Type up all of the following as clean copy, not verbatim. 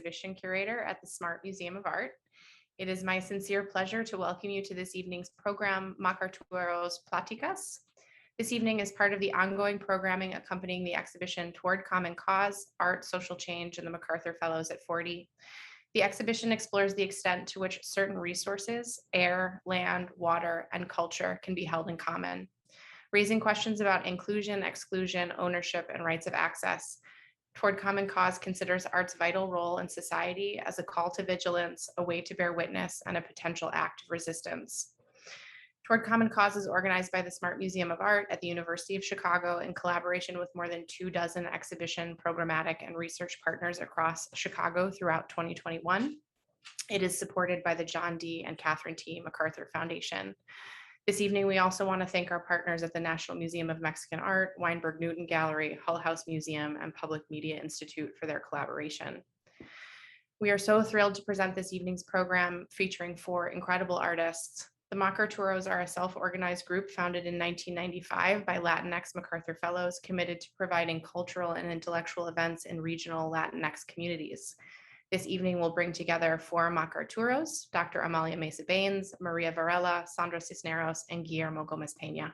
exhibition curator at the Smart Museum of Art. It is my sincere pleasure to welcome you to this evening's program, MacArturos Pláticas. This evening is part of the ongoing programming accompanying the exhibition Toward Common Cause, Art, Social Change, and the MacArthur Fellows at 40. The exhibition explores the extent to which certain resources, air, land, water, and culture can be held in common, raising questions about inclusion, exclusion, ownership, and rights of access. Toward Common Cause considers art's vital role in society as a call to vigilance, a way to bear witness, and a potential act of resistance. Toward Common Cause is organized by the Smart Museum of Art at the University of Chicago in collaboration with more than 24 exhibition, programmatic, and research partners across Chicago throughout 2021. It is supported by the John D. and Catherine T. MacArthur Foundation. This evening, we also want to thank our partners at the National Museum of Mexican Art, Weinberg Newton Gallery, Hull House Museum, and Public Media Institute for their collaboration. We are so thrilled to present this evening's program featuring 4 incredible artists. The MacArturos are a self-organized group founded in 1995 by Latinx MacArthur Fellows committed to providing cultural and intellectual events in regional Latinx communities. This evening will bring together 4 MacArturos, Dr. Amalia Mesa-Bains, Maria Varela, Sandra Cisneros, and Guillermo Gómez-Peña.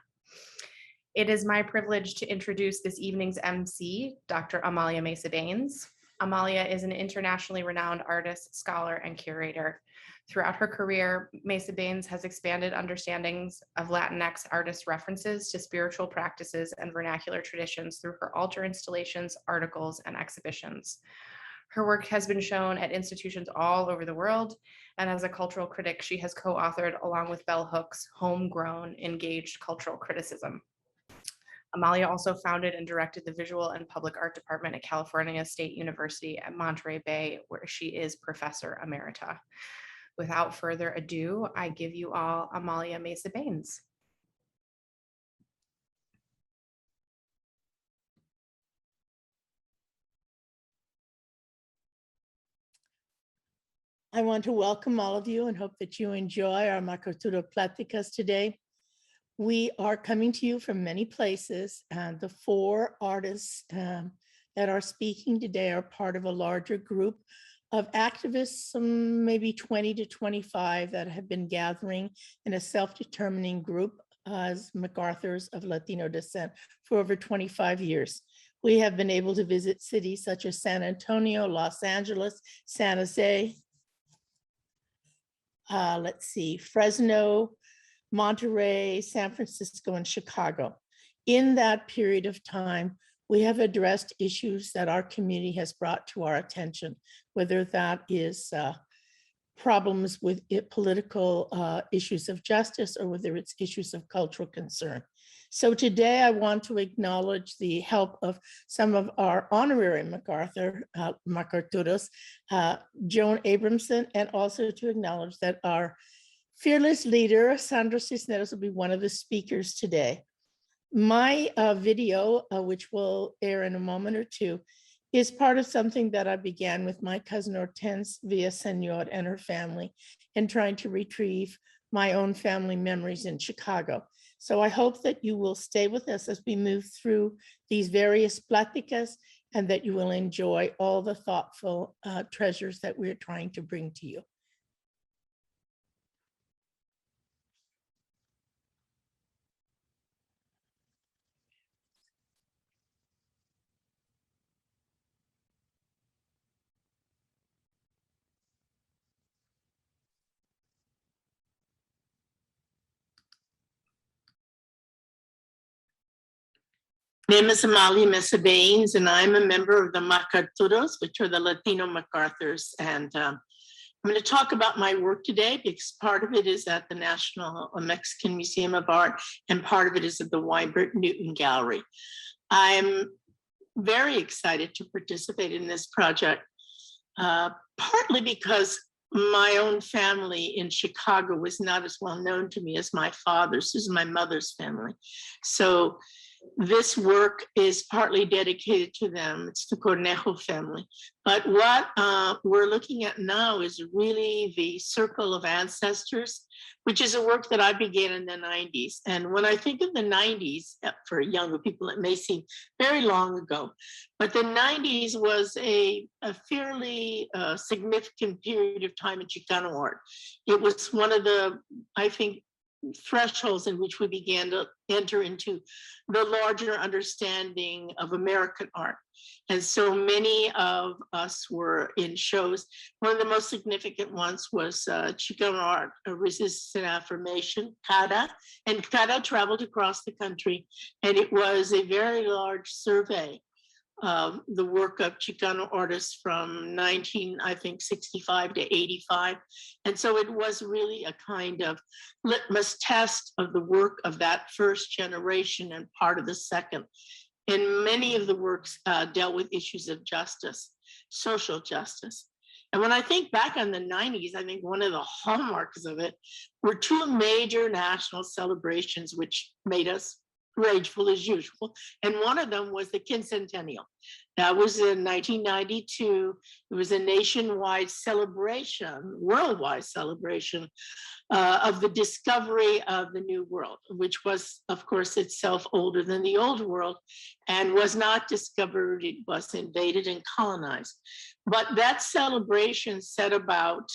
It is my privilege to introduce this evening's MC, Dr. Amalia Mesa-Bains. Amalia is an internationally renowned artist, scholar, and curator. Throughout her career, Mesa-Bains has expanded understandings of Latinx artist references to spiritual practices and vernacular traditions through her altar installations, articles, and exhibitions. Her work has been shown at institutions all over the world, and as a cultural critic, she has co-authored along with Bell Hooks, Homegrown, Engaged Cultural Criticism. Amalia also founded and directed the Visual and Public Art Department at California State University at Monterey Bay, where she is Professor Emerita. Without further ado, I give you all Amalia Mesa-Bains. I want to welcome all of you and hope that you enjoy our MacArturos Pláticas today. We are coming to you from many places, and the 4 artists that are speaking today are part of a larger group of activists, maybe 20 to 25 that have been gathering in a self-determining group as MacArthurs of Latino descent for over 25 years. We have been able to visit cities such as San Antonio, Los Angeles, San Jose, Fresno, Monterey, San Francisco, and Chicago. In that period of time, we have addressed issues that our community has brought to our attention, whether that is problems with political issues of justice or whether it's issues of cultural concern. So today I want to acknowledge the help of some of our honorary MacArturos, Joan Abramson, and also to acknowledge that our fearless leader, Sandra Cisneros, will be one of the speakers today. My video, which will air in a moment or two, is part of something that I began with my cousin Hortense Villaseñor and her family in trying to retrieve my own family memories in Chicago. So I hope that you will stay with us as we move through these various pláticas and that you will enjoy all the thoughtful treasures that we're trying to bring to you. My name is Amalia Mesa-Bains, and I'm a member of the MacArturos, which are the Latino MacArthurs. And I'm going to talk about my work today because part of it is at the National Mexican Museum of Art, and part of it is at the Weinberg Newton Gallery. I'm very excited to participate in this project, partly because my own family in Chicago was not as well known to me as my father's. This is my mother's family. So this work is partly dedicated to them. It's the Cornejo family. But what we're looking at now is really the Circle of Ancestors, which is a work that I began in the 90s. And when I think of the 90s, for younger people, it may seem very long ago, but the 90s was a fairly significant period of time in Chicano art. It was one of the, I think, thresholds in which we began to enter into the larger understanding of American art. And so many of us were in shows. One of the most significant ones was Chicano Art, Resistance and Affirmation, CADA. And CADA traveled across the country, and it was a very large survey of the work of Chicano artists from 1965 to 85. And so it was really a kind of litmus test of the work of that first generation and part of the second. And many of the works dealt with issues of justice, social justice. And when I think back on the 90s, I think one of the hallmarks of it were two major national celebrations, which made us rageful as usual. And one of them was the Quincentennial. That was in 1992. It was a nationwide celebration, worldwide celebration of the discovery of the New World, which was, of course, itself older than the Old World and was not discovered. It was invaded and colonized. But that celebration set about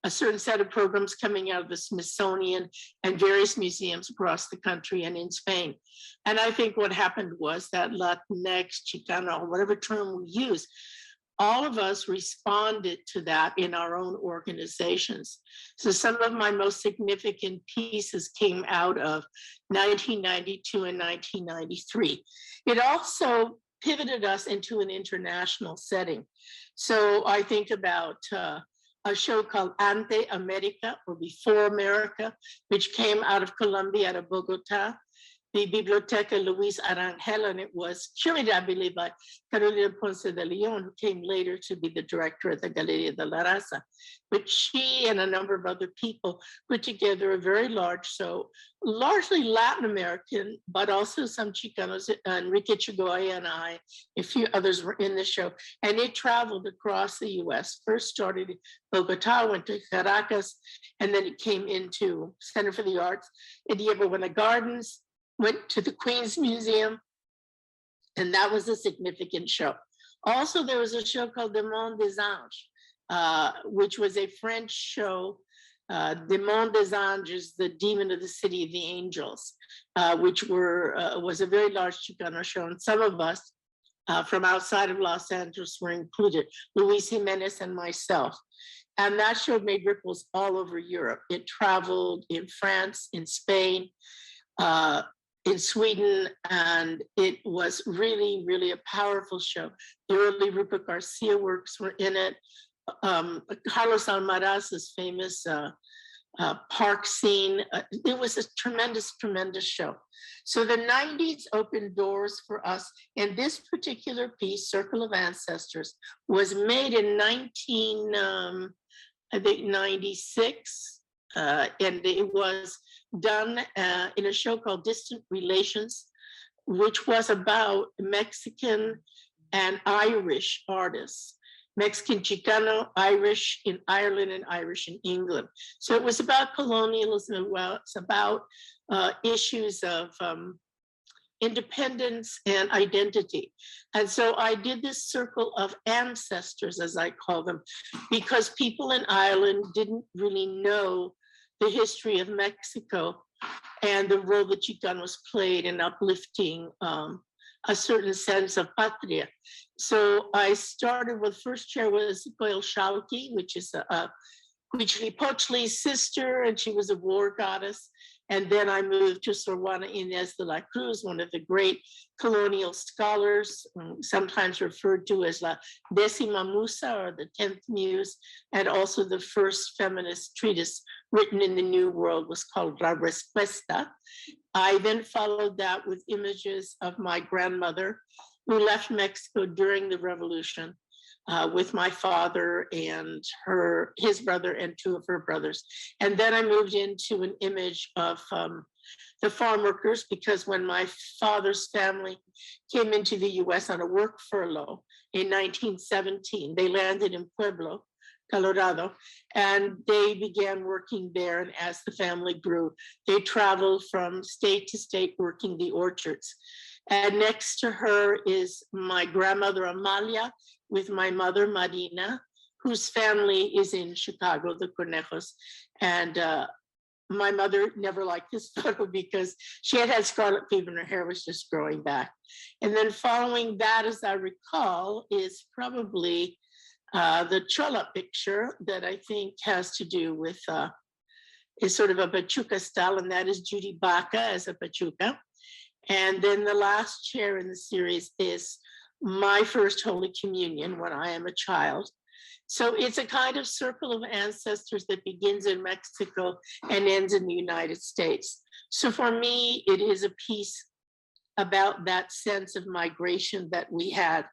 a certain set of programs coming out of the Smithsonian and various museums across the country and in Spain. And I think what happened was that Latinx, Chicano, whatever term we use, all of us responded to that in our own organizations. So some of my most significant pieces came out of 1992 and 1993. It also pivoted us into an international setting. So I think about a show called Ante America, or Before America, which came out of Colombia, out of Bogota, the Biblioteca Luis Arangel, and it was curated, I believe, by Carolina Ponce de Leon, who came later to be the director at the Galeria de la Raza. But she and a number of other people put together a very large show, largely Latin American, but also some Chicanos. Enrique Chagoya and I, a few others were in the show, and it traveled across the US. First started in Bogota, went to Caracas, and then it came into Center for the Arts in Yerba Buena Gardens, went to the Queen's Museum, and that was a significant show. Also, there was a show called Demon des Anges, which was a French show. Demon des Anges, the demon of the city of the angels, which was a very large Chicano show. And some of us from outside of Los Angeles were included, Luis Jimenez and myself. And that show made ripples all over Europe. It traveled in France, in Spain, in Sweden, and it was really, really a powerful show. The early Rupert Garcia works were in it. Carlos Almaraz's famous park scene. It was a tremendous, tremendous show. So the 90s opened doors for us. And this particular piece, Circle of Ancestors, was made in 1996, and it was done in a show called Distant Relations, which was about Mexican and Irish artists, Mexican, Chicano, Irish in Ireland, and Irish in England. So it was about colonialism, it's about issues of independence and identity. And so I did this circle of ancestors, as I call them, because people in Ireland didn't really know the history of Mexico and the role that Chicanos played in uplifting a certain sense of patria. So I started with first chair was Coil Shalki, which is a Huitzilopochtli's sister, and she was a war goddess. And then I moved to Sor Juana Inés de la Cruz, one of the great colonial scholars, sometimes referred to as La Décima Musa, or the 10th Muse, and also the first feminist treatise written in the New World was called La Respuesta. I then followed that with images of my grandmother, who left Mexico during the revolution, with my father and his brother and two of her brothers. And then I moved into an image of the farm workers, because when my father's family came into the US on a work furlough in 1917, they landed in Pueblo, Colorado, and they began working there. And as the family grew, they traveled from state to state working the orchards. And next to her is my grandmother, Amalia, with my mother, Marina, whose family is in Chicago, the Cornejos. And my mother never liked this photo because she had scarlet fever and her hair was just growing back. And then following that, as I recall, is probably the Chola picture that I think has to do with, is sort of a Pachuca style, and that is Judy Baca as a Pachuca. And then the last chair in the series is my first Holy Communion when I am a child. So it's a kind of circle of ancestors that begins in Mexico and ends in the United States. So for me, it is a piece about that sense of migration that we had.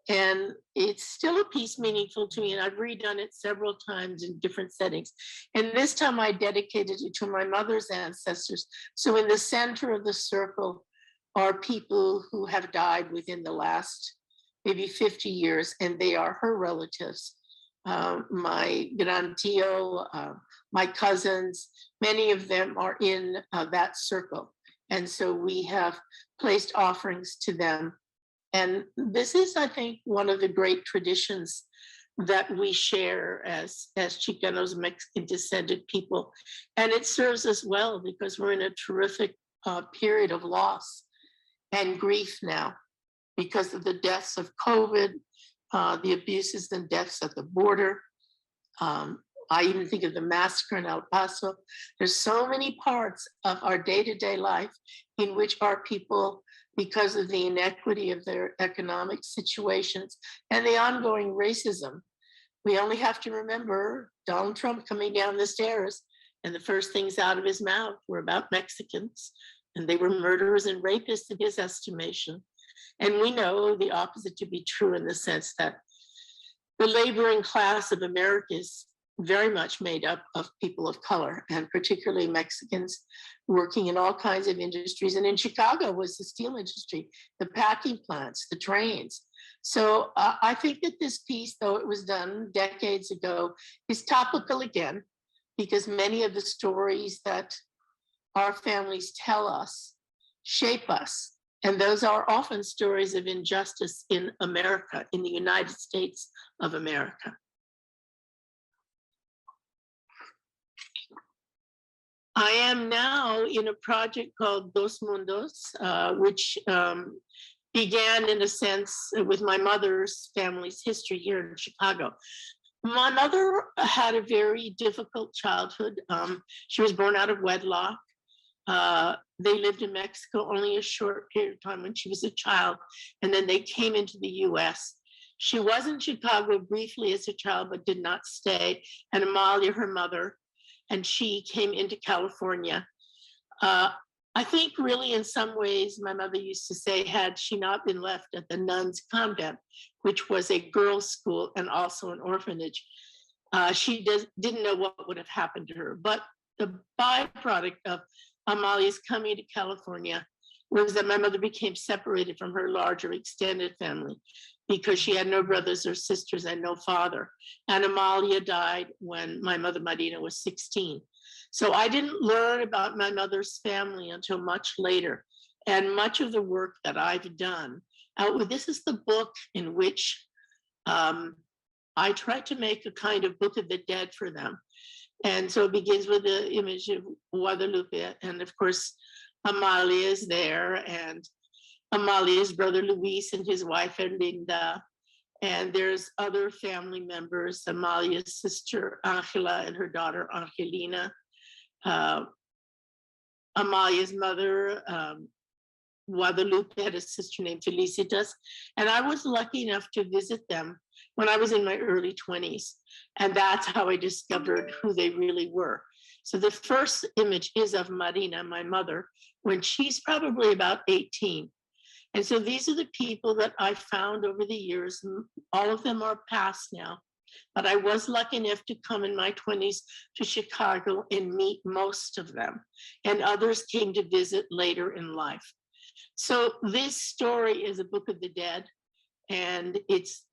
And it's still a piece meaningful to me, and I've redone it several times in different settings. And this time I dedicated it to my mother's ancestors. So in the center of the circle are people who have died within the last maybe 50 years, and they are her relatives. My gran tío, my cousins, many of them are in that circle. And so we have placed offerings to them. And this is, I think, one of the great traditions that we share as Chicanos, Mexican descended people. And it serves us well because we're in a terrific period of loss and grief now because of the deaths of COVID, the abuses and deaths at the border. I even think of the massacre in El Paso. There's so many parts of our day-to-day life in which our people, because of the inequity of their economic situations and the ongoing racism, we only have to remember Donald Trump coming down the stairs and the first things out of his mouth were about Mexicans, and they were murderers and rapists in his estimation. And we know the opposite to be true in the sense that the laboring class of America is very much made up of people of color, and particularly Mexicans working in all kinds of industries. And in Chicago was the steel industry, the packing plants, the trains. So I think that this piece, though it was done decades ago, is topical again, because many of the stories that our families tell us shape us. And those are often stories of injustice in America, in the United States of America. I am now in a project called Dos Mundos, which began in a sense with my mother's family's history here in Chicago. My mother had a very difficult childhood. She was born out of wedlock. They lived in Mexico only a short period of time when she was a child, and then they came into the US. She was in Chicago briefly as a child, but did not stay. And Amalia, her mother, and she came into California. I think really in some ways, my mother used to say, had she not been left at the nuns' convent, which was a girls' school and also an orphanage, she didn't know what would have happened to her. But the byproduct of Amalia's coming to California was that my mother became separated from her larger extended family because she had no brothers or sisters and no father. And Amalia died when my mother Marina was 16. So I didn't learn about my mother's family until much later. And much of the work that I've done, this is the book in which I tried to make a kind of book of the dead for them. And so it begins with the image of Guadalupe. And of course, Amalia is there, and Amalia's brother Luis and his wife Erlinda. And there's other family members, Amalia's sister Angela and her daughter Angelina. Amalia's mother, Guadalupe, had a sister named Felicitas. And I was lucky enough to visit them when I was in my early 20s. And that's how I discovered who they really were. So the first image is of Marina, my mother, when she's probably about 18. And so these are the people that I found over the years. All of them are passed now. But I was lucky enough to come in my 20s to Chicago and meet most of them. And others came to visit later in life. So this story is a Book of the Dead, and it's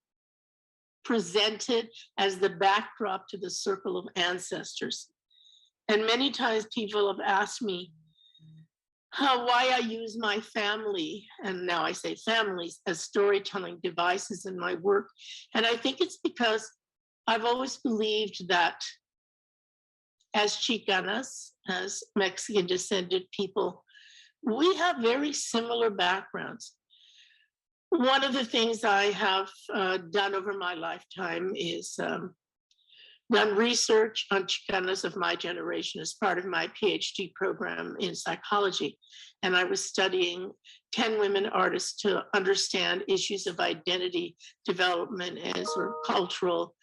presented as the backdrop to the circle of ancestors. And many times people have asked me why I use my family, and now I say families, as storytelling devices in my work. And I think it's because I've always believed that as Chicanas, as Mexican descended people, we have very similar backgrounds. One of the things I have done over my lifetime is done research on Chicanas of my generation as part of my PhD program in psychology. And I was studying 10 women artists to understand issues of identity development and sort of cultural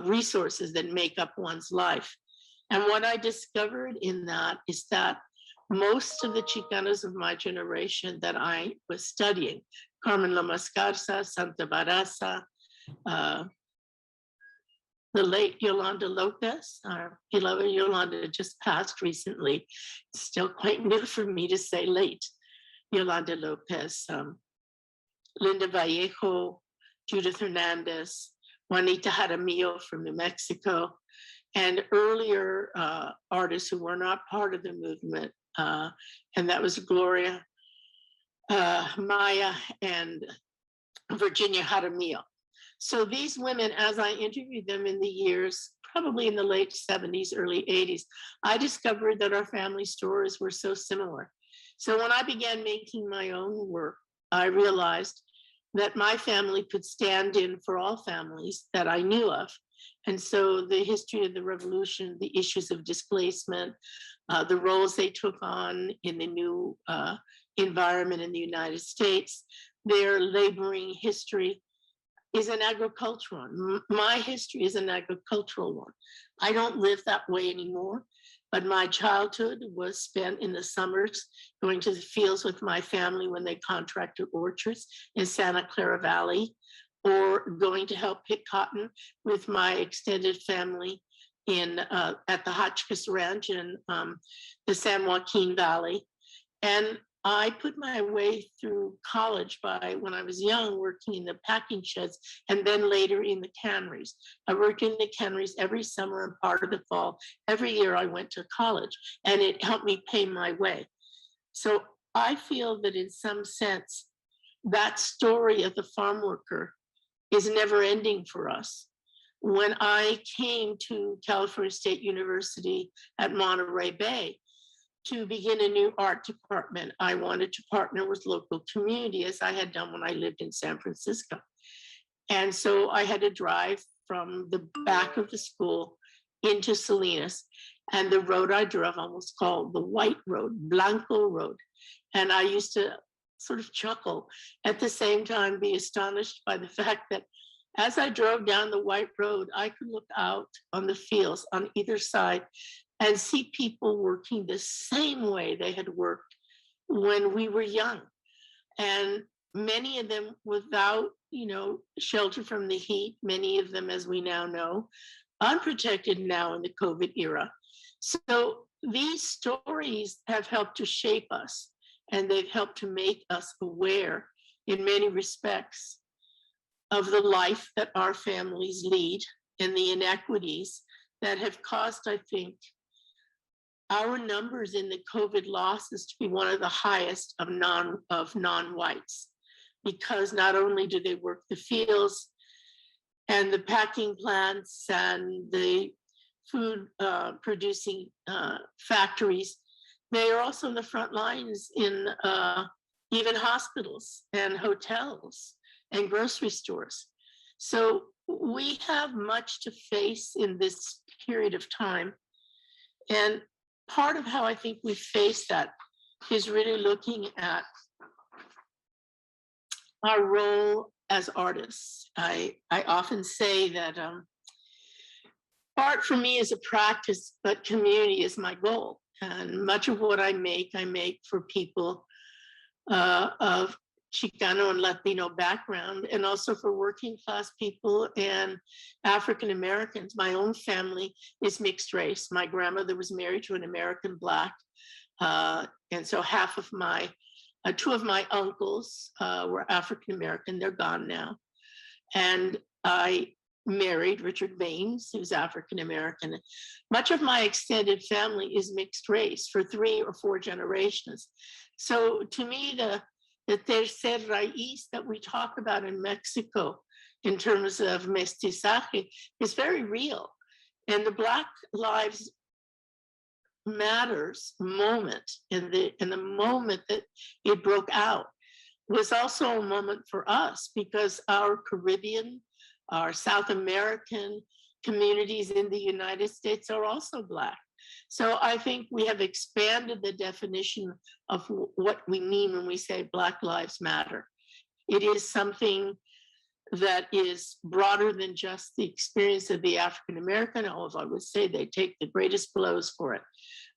resources that make up one's life. And what I discovered in that is that most of the Chicanas of my generation that I was studying, Carmen Lomas Garza, Santa Barraza, the late Yolanda Lopez, our beloved Yolanda just passed recently. It's still quite new for me to say late. Yolanda Lopez, Linda Vallejo, Judith Hernandez, Juanita Jaramillo from New Mexico, and earlier artists who were not part of the movement. And that was Gloria, Maya, and Virginia Jaramillo. So these women, as I interviewed them in the years, probably in the late 70s, early 80s, I discovered that our family stories were so similar. So when I began making my own work, I realized that my family could stand in for all families that I knew of. And so the history of the revolution, the issues of displacement, the roles they took on in the new environment in the United States, their laboring history is an agricultural one. My history is an agricultural one. I don't live that way anymore, but my childhood was spent in the summers going to the fields with my family when they contracted orchards in Santa Clara Valley, or going to help pick cotton with my extended family in at the Hotchkiss Ranch in the San Joaquin Valley. And I put my way through college by, when I was young, working in the packing sheds and then later in the canneries. I worked in the canneries every summer and part of the fall. Every year I went to college, and it helped me pay my way. So I feel that in some sense, that story of the farm worker is never ending for us. When I came to California State University at Monterey Bay, to begin a new art department, I wanted to partner with local community, as I had done when I lived in San Francisco. And so I had to drive from the back of the school into Salinas. And the road I drove almost called the White Road, Blanco Road. And I used to sort of chuckle, at the same time be astonished by the fact that as I drove down the White Road, I could look out on the fields on either side and see people working the same way they had worked when we were young. And many of them without, shelter from the heat, many of them, as we now know, unprotected now in the COVID era. So these stories have helped to shape us, and they've helped to make us aware in many respects of the life that our families lead and the inequities that have caused, I think, our numbers in the COVID losses to be one of the highest of non-whites, because not only do they work the fields and the packing plants and the food producing factories, they are also in the front lines in even hospitals and hotels and grocery stores. So we have much to face in this period of time. And part of how I think we face that is really looking at our role as artists. I often say that art for me is a practice, but community is my goal. And much of what I make for people of Chicano and Latino background, and also for working class people and African Americans. My own family is mixed race. My grandmother was married to an American Black. And so half of my, two of my uncles were African American. They're gone now. And I married Richard Baines, who's African American. Much of my extended family is mixed race for 3 or 4 generations. So to me, the tercer raíz that we talk about in Mexico in terms of mestizaje is very real. And the Black Lives Matters moment in the moment that it broke out was also a moment for us, because our Caribbean, our South American communities in the United States are also Black. So I think we have expanded the definition of what we mean when we say Black Lives Matter. It is something that is broader than just the experience of the African American, although I would say they take the greatest blows for it.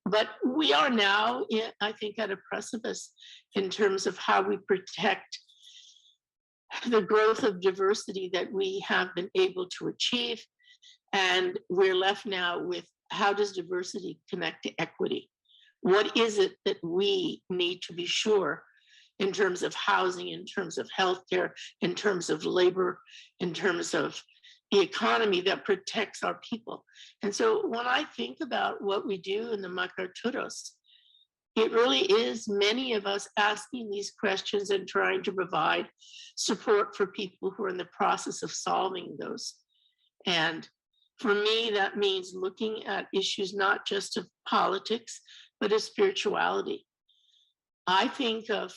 But we are now, I think, at a precipice in terms of how we protect the growth of diversity that we have been able to achieve. And we're left now with, how does diversity connect to equity? What is it that we need to be sure in terms of housing, in terms of healthcare, in terms of labor, in terms of the economy that protects our people? And so when I think about what we do in the MacArturos, it really is many of us asking these questions and trying to provide support for people who are in the process of solving those. And for me, that means looking at issues not just of politics, but of spirituality. I think of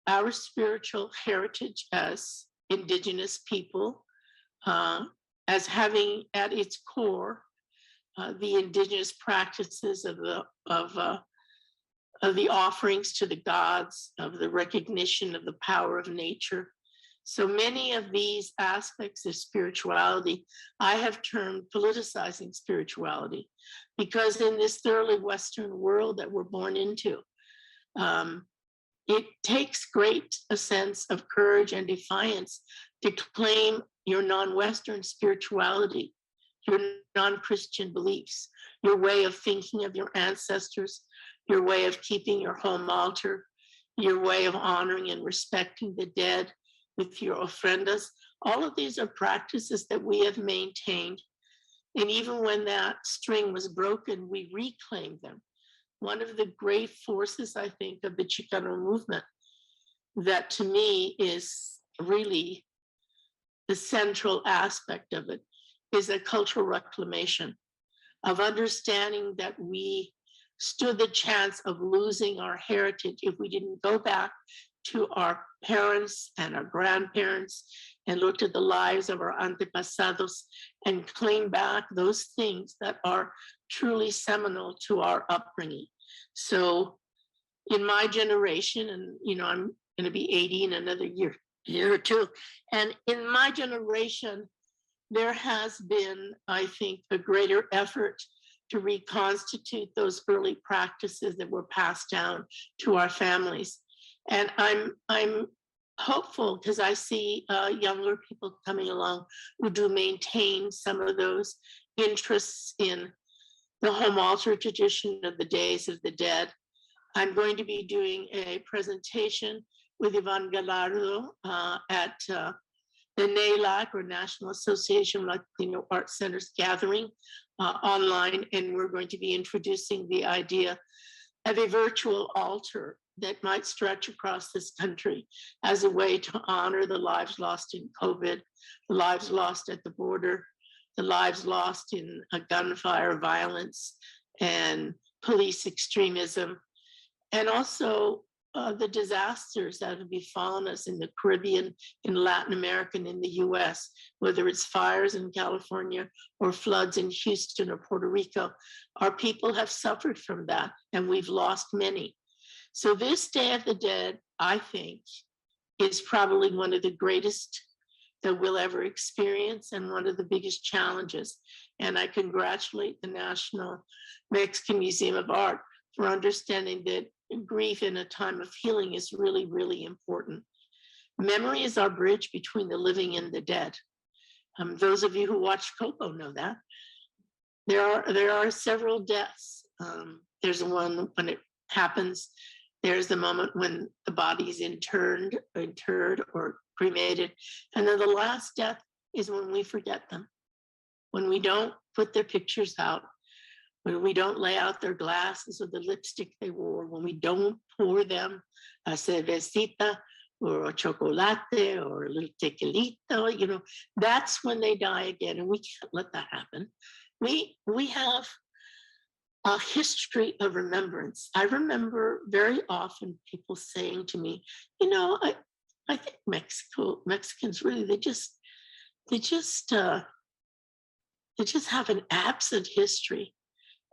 our spiritual heritage as Indigenous people, as having at its core the Indigenous practices of the offerings to the gods, of the recognition of the power of nature. So many of these aspects of spirituality, I have termed politicizing spirituality, because in this thoroughly Western world that we're born into, it takes a sense of courage and defiance to claim your non-Western spirituality, your non-Christian beliefs, your way of thinking of your ancestors, your way of keeping your home altar, your way of honoring and respecting the dead with your ofrendas. All of these are practices that we have maintained. And even when that string was broken, we reclaimed them. One of the great forces, I think, of the Chicano movement that to me is really the central aspect of it is a cultural reclamation of understanding that we stood the chance of losing our heritage if we didn't go back to our parents and our grandparents and looked at the lives of our antepasados and claim back those things that are truly seminal to our upbringing. So in my generation, and I'm going to be 80 in another year or two, and in my generation, there has been, I think, a greater effort to reconstitute those early practices that were passed down to our families. And I'm hopeful, because I see younger people coming along who do maintain some of those interests in the home altar tradition of the Days of the Dead. I'm going to be doing a presentation with Ivan Gallardo at the NALAC, or National Association of Latino Art Centers, gathering online, and we're going to be introducing the idea of a virtual altar that might stretch across this country as a way to honor the lives lost in COVID, the lives lost at the border, the lives lost in gunfire violence and police extremism, and also the disasters that have befallen us in the Caribbean, in Latin America, and in the US, whether it's fires in California or floods in Houston or Puerto Rico. Our people have suffered from that, and we've lost many. So this Day of the Dead, I think, is probably one of the greatest that we'll ever experience and one of the biggest challenges. And I congratulate the National Mexican Museum of Art for understanding that grief in a time of healing is really, really important. Memory is our bridge between the living and the dead. Those of you who watched Coco know that. There are several deaths. There's one when it happens. There's the moment when the body is interred or cremated. And then the last death is when we forget them, when we don't put their pictures out, when we don't lay out their glasses or the lipstick they wore, when we don't pour them a cervecita or a chocolate or a little tequilito, you know, that's when they die again. And we can't let that happen. We have a history of remembrance. I remember very often people saying to me, you know, I think Mexicans really, they just have an absent history.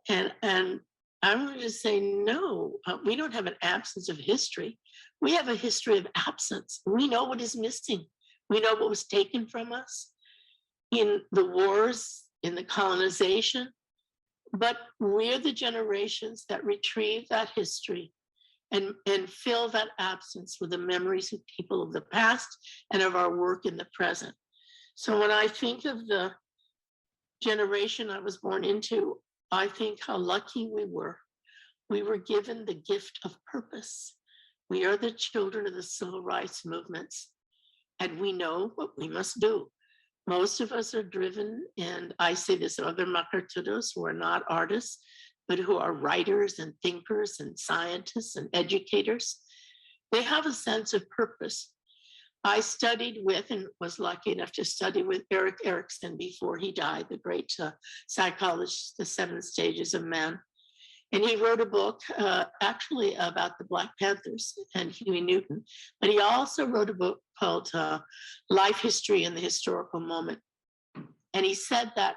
And I'm going to say, no, we don't have an absence of history. We have a history of absence. We know what is missing. We know what was taken from us in the wars, in the colonization, but we're the generations that retrieve that history and fill that absence with the memories of people of the past and of our work in the present. So when I think of the generation I was born into, I think how lucky we were. We were given the gift of purpose. We are the children of the civil rights movements, and we know what we must do. Most of us are driven, and I say this to other MacArturos who are not artists, but who are writers and thinkers and scientists and educators. They have a sense of purpose. I studied with and was lucky enough to study with Erik Erikson before he died, the great psychologist, The 7 Stages of Man. And he wrote a book actually about the Black Panthers and Huey Newton, but he also wrote a book called Life History in the Historical Moment. And he said that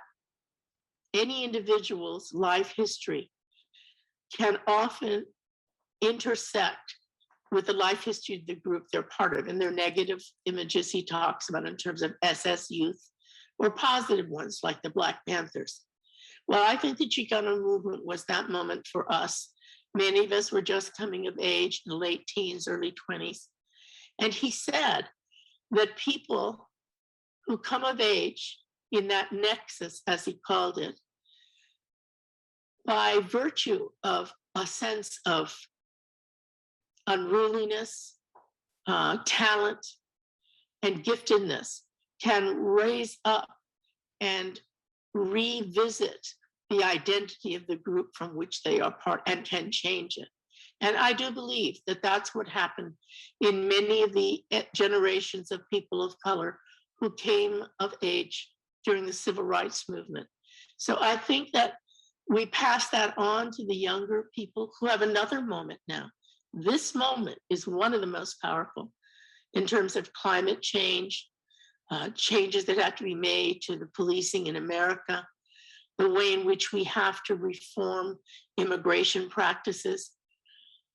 any individual's life history can often intersect with the life history of the group they're part of. And their negative images he talks about in terms of SS youth, or positive ones like the Black Panthers. Well, I think the Chicano movement was that moment for us. Many of us were just coming of age in the late teens, early 20s. And he said that people who come of age in that nexus, as he called it, by virtue of a sense of unruliness, talent, and giftedness, can raise up and revisit the identity of the group from which they are part and can change it. And I do believe that that's what happened in many of the generations of people of color who came of age during the civil rights movement. So I think that we pass that on to the younger people who have another moment now. This moment is one of the most powerful in terms of climate change, changes that have to be made to the policing in America, the way in which we have to reform immigration practices.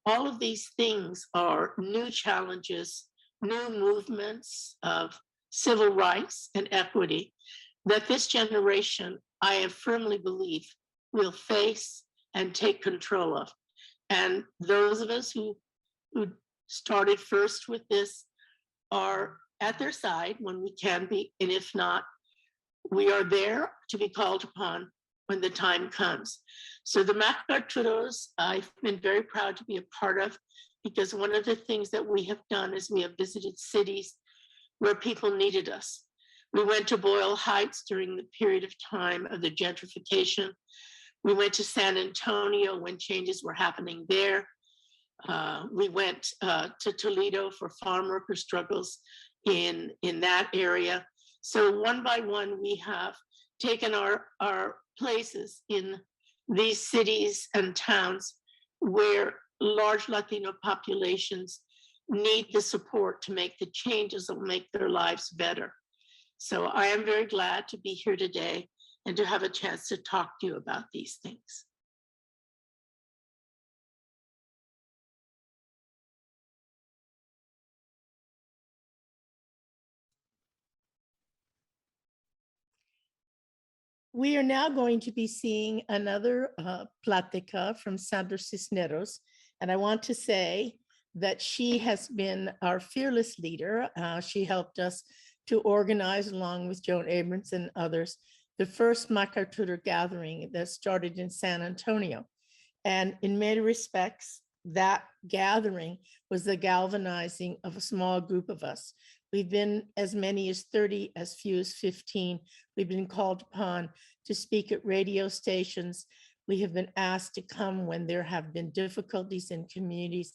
All of these things are new challenges, new movements of civil rights and equity that this generation, I firmly believe, will face and take control of. And those of us who started first with this are at their side when we can be, and if not, we are there to be called upon when the time comes. So the MacArturos, I've been very proud to be a part of, because one of the things that we have done is we have visited cities where people needed us. We went to Boyle Heights during the period of time of the gentrification. We went to San Antonio when changes were happening there. We went to Toledo for farm worker struggles in that area. So one by one, we have taken our places in these cities and towns where large Latino populations need the support to make the changes that will make their lives better. So I am very glad to be here today and to have a chance to talk to you about these things. We are now going to be seeing another Plática from Sandra Cisneros, And I want to say that she has been our fearless leader. She helped us to organize, along with Joan Abrams and others, the first MacArthur gathering that started in San Antonio. And in many respects, that gathering was the galvanizing of a small group of us. We've been as many as 30, as few as 15. We've been called upon to speak at radio stations. We have been asked to come when there have been difficulties in communities.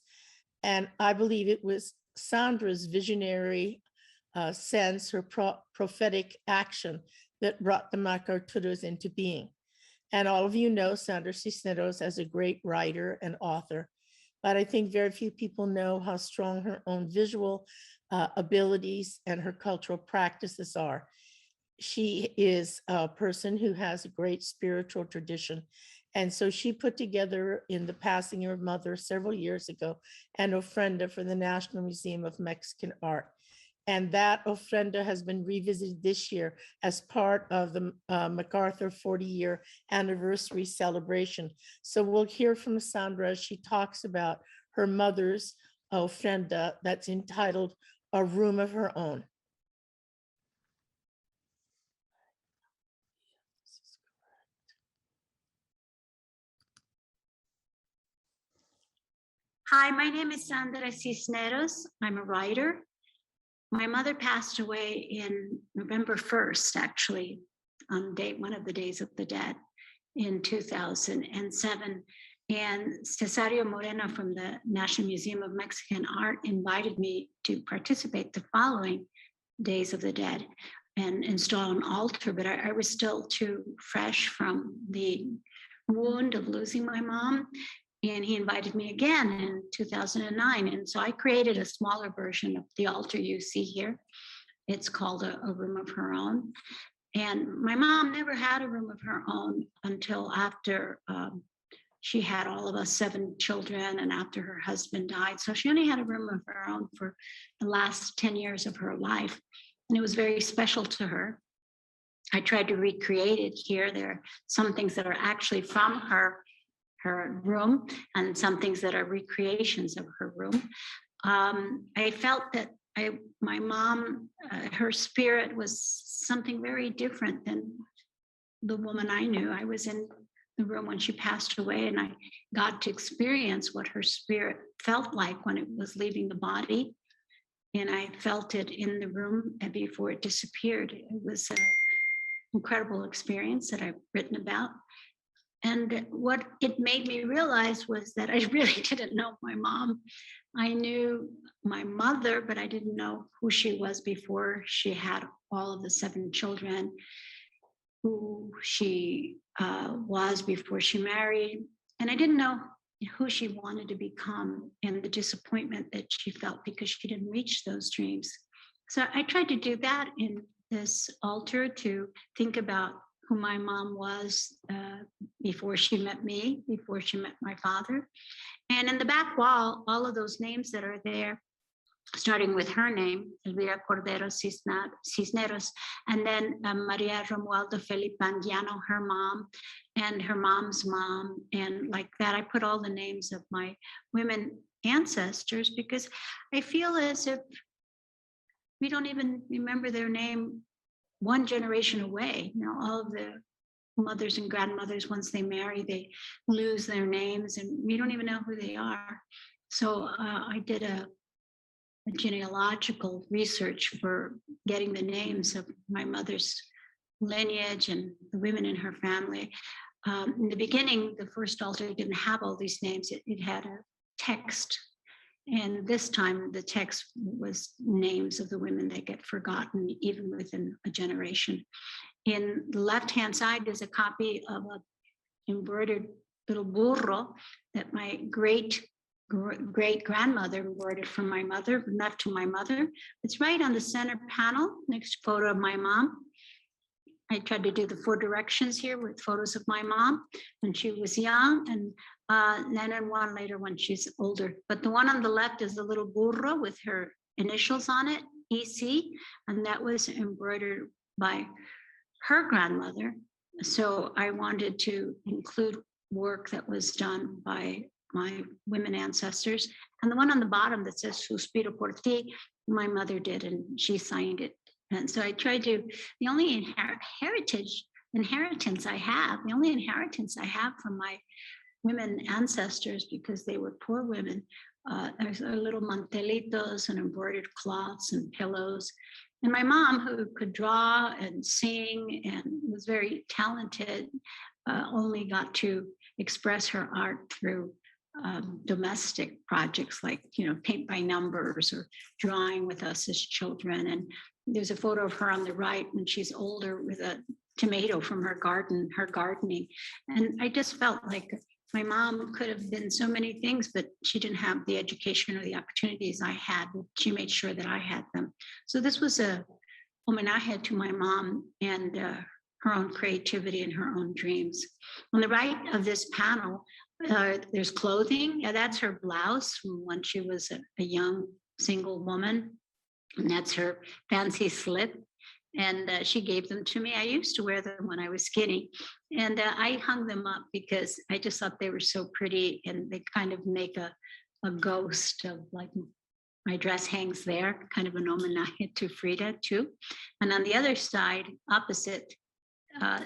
And I believe it was Sandra's visionary sense, her prophetic action, that brought the MacArturos into being. And all of you know Sandra Cisneros as a great writer and author, but I think very few people know how strong her own visual abilities and her cultural practices are. She is a person who has a great spiritual tradition. And so she put together, in the passing of her mother several years ago, an ofrenda for the National Museum of Mexican Art. And that ofrenda has been revisited this year as part of the MacArthur 40-year anniversary celebration. So we'll hear from Sandra as she talks about her mother's ofrenda that's entitled A Room of Her Own. Hi, my name is Sandra Cisneros. I'm a writer. My mother passed away in November 1st, actually, on one of the Days of the Dead in 2007. And Cesario Moreno from the National Museum of Mexican Art invited me to participate the following Days of the Dead and install an altar, but I was still too fresh from the wound of losing my mom. And he invited me again in 2009. And so I created a smaller version of the altar you see here. It's called a Room of Her Own. And my mom never had a room of her own until after she had all of us 7 children and after her husband died. So she only had a room of her own for the last 10 years of her life. And it was very special to her. I tried to recreate it here. There are some things that are actually from her room and some things that are recreations of her room. I felt that my mom, her spirit was something very different than the woman I knew. I was in the room when she passed away, and I got to experience what her spirit felt like when it was leaving the body. And I felt it in the room before it disappeared. It was an incredible experience that I've written about. And what it made me realize was that I really didn't know my mom. I knew my mother, but I didn't know who she was before she had all of the 7 children, who she was before she married. And I didn't know who she wanted to become and the disappointment that she felt because she didn't reach those dreams. So I tried to do that in this altar, to think about who my mom was before she met me, before she met my father. And in the back wall, all of those names that are there, starting with her name, Elvira Cordero Cisneros, and then Maria Romualdo Felipe Anguiano, her mom, and her mom's mom. And like that, I put all the names of my women ancestors because I feel as if we don't even remember their name one generation away. You know, all of the mothers and grandmothers, once they marry, they lose their names and we don't even know who they are. So I did a genealogical research for getting the names of my mother's lineage and the women in her family. In the beginning, the first altar didn't have all these names. It had a text. And this time the text was names of the women that get forgotten even within a generation. In the left-hand side is a copy of an embroidered little burro that my great grandmother embroidered from my mother, left to my mother. It's right on the center panel, next photo of my mom. I tried to do the 4 directions here with photos of my mom when she was young, and then one later when she's older. But the one on the left is the little burro with her initials on it, EC, and that was embroidered by her grandmother. So I wanted to include work that was done by my women ancestors. And the one on the bottom that says Suspiro por ti, my mother did, and she signed it. And so I tried to, the only inheritance I have from my women ancestors, because they were poor women, there's a little mantelitos and embroidered cloths and pillows. And my mom, who could draw and sing and was very talented, only got to express her art through domestic projects like, paint by numbers or drawing with us as children. And there's a photo of her on the right when she's older with a tomato from her garden, her gardening. And I just felt like my mom could have been so many things, but she didn't have the education or the opportunities I had. She made sure that I had them. So this was a homenaje to my mom and her own creativity and her own dreams. On the right of this panel, there's clothing. Yeah, that's her blouse from when she was a young single woman. And that's her fancy slip. And she gave them to me. I used to wear them when I was skinny. And I hung them up because I just thought they were so pretty, and they kind of make a ghost of, like, my dress hangs there, kind of an homenaje to Frida too. And on the other side, opposite,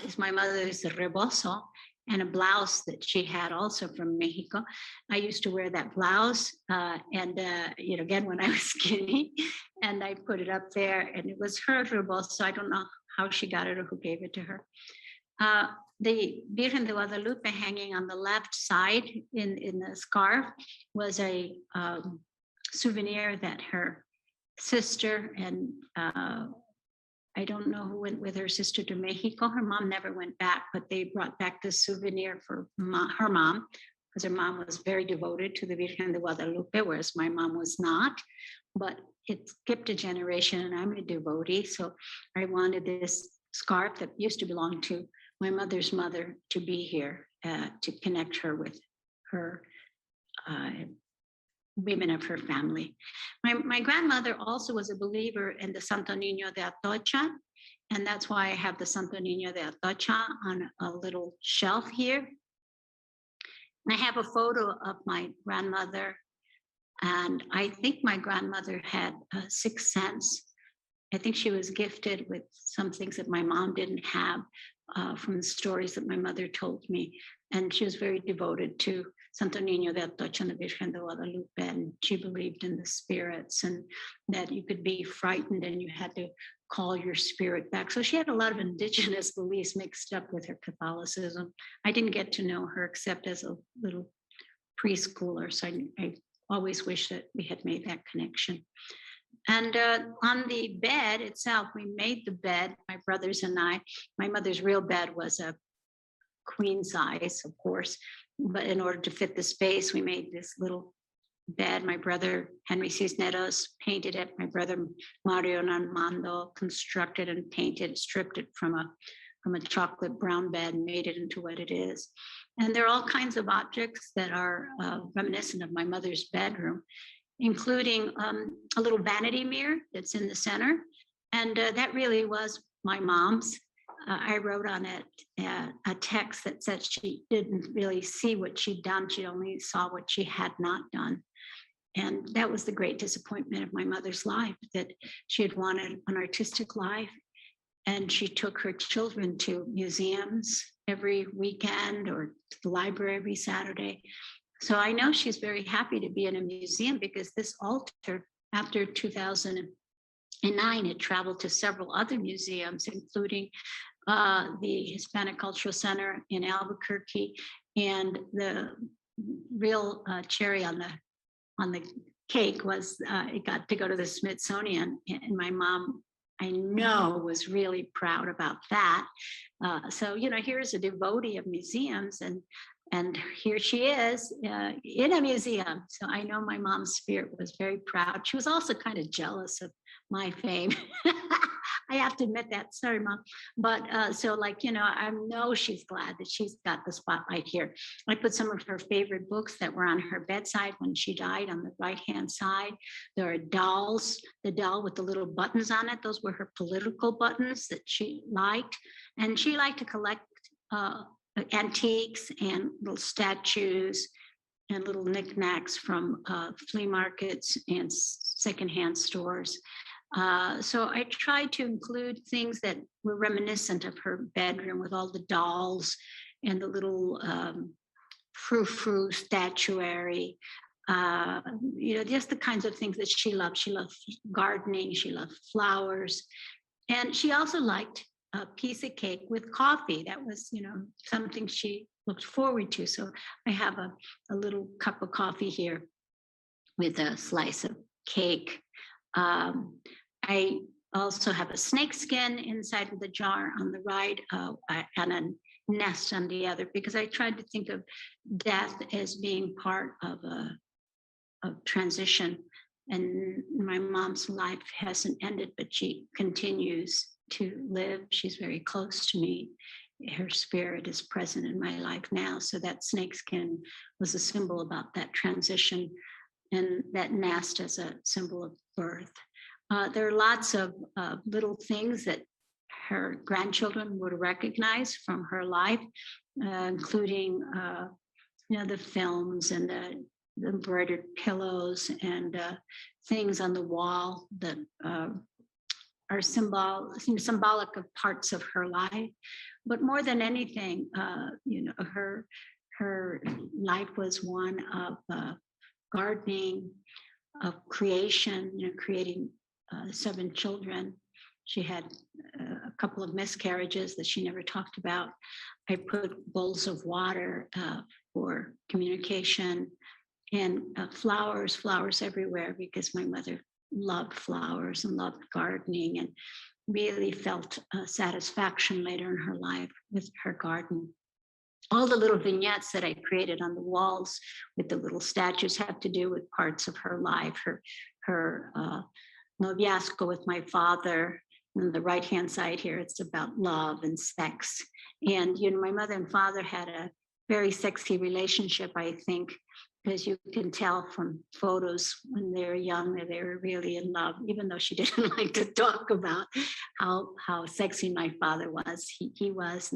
is my mother's rebozo and a blouse that she had also from Mexico. I used to wear that blouse and again, when I was skinny, and I put it up there, and it was her rebozo. So I don't know how she got it or who gave it to her. The Virgen de Guadalupe hanging on the left side in the scarf was a souvenir that her sister and I don't know who went with her sister to Mexico. Her mom never went back, but they brought back the souvenir for her mom, because her mom was very devoted to the Virgen de Guadalupe, whereas my mom was not. But it skipped a generation, and I'm a devotee. So I wanted this scarf that used to belong to my mother's mother to be here to connect her with her women of her family. My grandmother also was a believer in the Santo Niño de Atocha, and that's why I have the Santo Niño de Atocha on a little shelf here. And I have a photo of my grandmother, and I think my grandmother had a sixth sense. I think she was gifted with some things that my mom didn't have from the stories that my mother told me. And she was very devoted to Santo Niño de Atocha and the Virgen de Guadalupe, and she believed in the spirits and that you could be frightened and you had to call your spirit back. So she had a lot of indigenous beliefs mixed up with her Catholicism. I didn't get to know her except as a little preschooler, so I always wish that we had made that connection. And on the bed itself, we made the bed, my brothers and I. My mother's real bed was a queen size, of course, but in order to fit the space, we made this little bed. My brother Henry Cisneros painted it. My brother Mario and Armando constructed and painted, stripped it from a chocolate brown bed and made it into what it is. And there are all kinds of objects that are reminiscent of my mother's bedroom, including a little vanity mirror that's in the center. And that really was my mom's. I wrote on it a text that said she didn't really see what she'd done. She only saw what she had not done. And that was the great disappointment of my mother's life, that she had wanted an artistic life. And she took her children to museums every weekend or to the library every Saturday. So I know she's very happy to be in a museum, because this altar, after 2009, it traveled to several other museums, including the Hispanic Cultural Center in Albuquerque. And the real cherry on the cake was it got to go to the Smithsonian. And my mom, I know, was really proud about that. So, here's a devotee of museums, and here she is in a museum. So I know my mom's spirit was very proud. She was also kind of jealous of my fame. I have to admit that. Sorry, Mom. But I know she's glad that she's got the spotlight here. I put some of her favorite books that were on her bedside when she died on the right-hand side. There are dolls, the doll with the little buttons on it. Those were her political buttons that she liked. And she liked to collect antiques and little statues and little knickknacks from flea markets and secondhand stores. So I tried to include things that were reminiscent of her bedroom, with all the dolls and the little frou-frou statuary. Just the kinds of things that she loved. She loved gardening, she loved flowers. And she also liked a piece of cake with coffee. That was, something she looked forward to. So I have a little cup of coffee here with a slice of cake. I also have a snake skin inside of the jar on the right, and a nest on the other, because I tried to think of death as being part of a transition. And my mom's life hasn't ended, but she continues to live. She's very close to me. Her spirit is present in my life now. So that snakeskin was a symbol about that transition, and that nest as a symbol of birth. There are lots of little things that her grandchildren would recognize from her life, including the films and the embroidered pillows and things on the wall that are symbolic of parts of her life. But more than anything, her life was one of gardening, of creation, creating 7 children. She had a couple of miscarriages that she never talked about. I put bowls of water for communication, and flowers everywhere, because my mother loved flowers and loved gardening, and really felt satisfaction later in her life with her garden. All the little vignettes that I created on the walls with the little statues have to do with parts of her life. Her noviazgo with my father. On the right-hand side here, it's about love and sex. And, my mother and father had a very sexy relationship, I think, because you can tell from photos when they were young that they were really in love, even though she didn't like to talk about how sexy my father was. He was.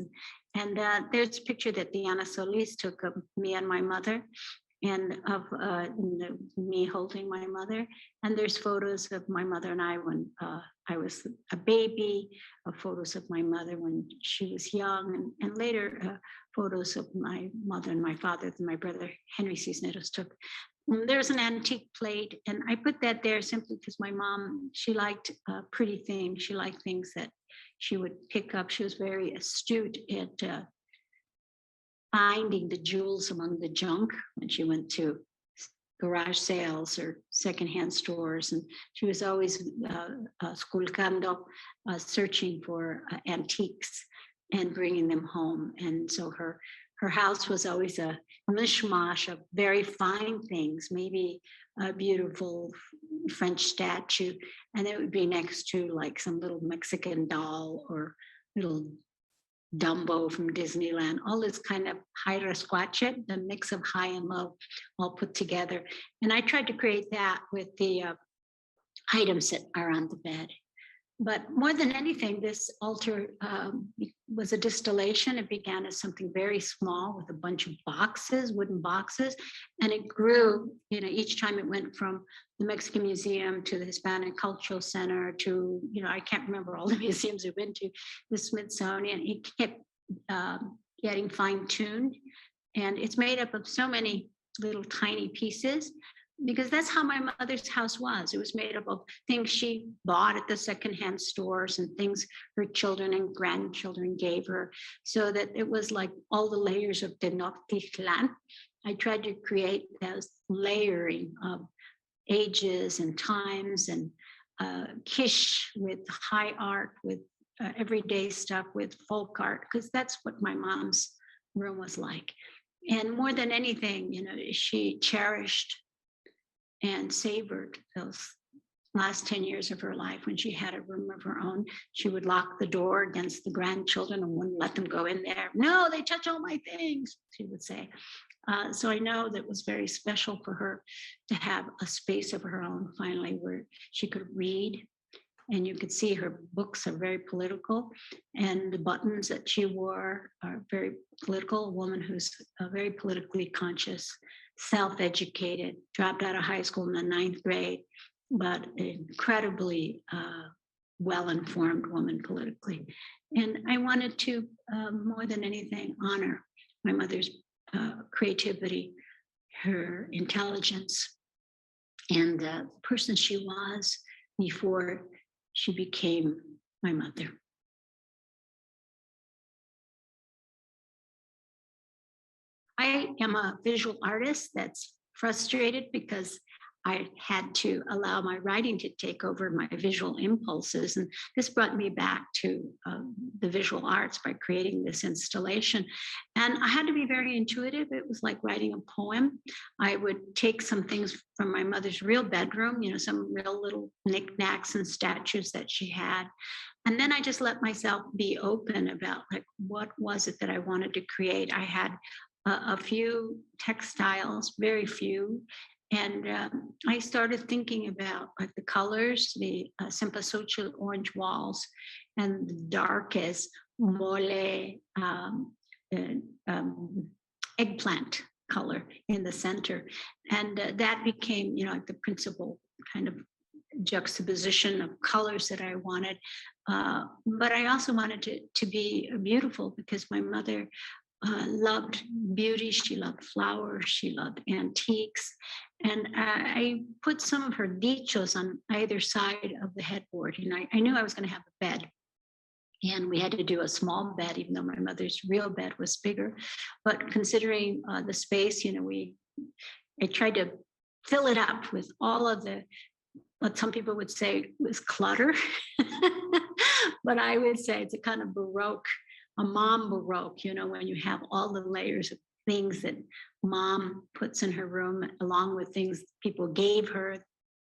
And there's a picture that Diana Solis took of me and my mother, and of me holding my mother. And there's photos of my mother and I when I was a baby, photos of my mother when she was young, and later photos of my mother and my father that my brother Henry Cisneros took. And there's an antique plate, and I put that there simply because my mom, she liked pretty things. She liked things that she would pick up. She was very astute at finding the jewels among the junk when she went to garage sales or secondhand stores. And she was always sculcando, searching for antiques and bringing them home. And so her house was always a mishmash of very fine things, maybe a beautiful French statue, and it would be next to like some little Mexican doll or little Dumbo from Disneyland, all this kind of high-squatchet, the mix of high and low all put together. And I tried to create that with the items that are on the bed. But more than anything, this altar was a distillation. It began as something very small with a bunch of boxes, wooden boxes, and it grew, each time it went from the Mexican Museum to the Hispanic Cultural Center to, I can't remember all the museums we've been to, the Smithsonian. It kept getting fine-tuned, and it's made up of so many little tiny pieces, because that's how my mother's house was. It was made up of things she bought at the secondhand stores and things her children and grandchildren gave her, so that it was like all the layers of Tenochtitlan. I tried to create those layering of ages and times, and quiche with high art, with everyday stuff, with folk art, because that's what my mom's room was like. And more than anything, she cherished and savored those last 10 years of her life. When she had a room of her own, she would lock the door against the grandchildren and wouldn't let them go in there. No, they touch all my things, she would say. So I know that was very special for her to have a space of her own finally, where she could read. And you could see her books are very political, and the buttons that she wore are very political. A woman who's very politically conscious self-educated, dropped out of high school in the 9th grade, but incredibly well-informed woman politically. And I wanted to, more than anything, honor my mother's creativity, her intelligence, and the person she was before she became my mother. I am a visual artist that's frustrated because I had to allow my writing to take over my visual impulses. And this brought me back to the visual arts by creating this installation. And I had to be very intuitive. It was like writing a poem. I would take some things from my mother's real bedroom, you know, some real little knickknacks and statues that she had. And then I just let myself be open about like, what was it that I wanted to create? I had a few textiles, very few. And I started thinking about like the colors, the cempasúchil orange walls, and the darkest mole eggplant color in the center. And that became, you know, like the principal kind of juxtaposition of colors that I wanted. But I also wanted it to be beautiful because my mother loved beauty. She loved flowers. She loved antiques. And I put some of her dichos on either side of the headboard. And I knew I was going to have a bed. And we had to do a small bed, even though my mother's real bed was bigger. But considering the space, you know, I tried to fill it up with all of the, what some people would say was clutter. But I would say it's a kind of Baroque, a mom Baroque, you know, when you have all the layers of things that mom puts in her room, along with things people gave her,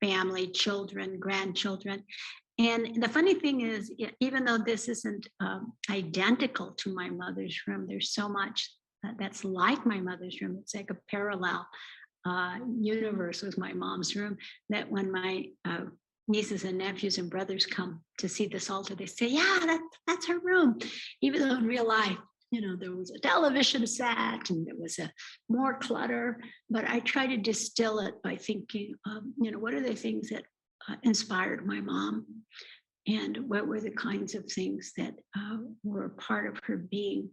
family, children, grandchildren. And the funny thing is, even though this isn't identical to my mother's room, there's so much that's like my mother's room. It's like a parallel universe with my mom's room, that when my nieces and nephews and brothers come to see this altar, they say, yeah, that's her room. Even though in real life, you know, there was a television set and there was more clutter, but I try to distill it by thinking, you know, what are the things that inspired my mom? And what were the kinds of things that were part of her being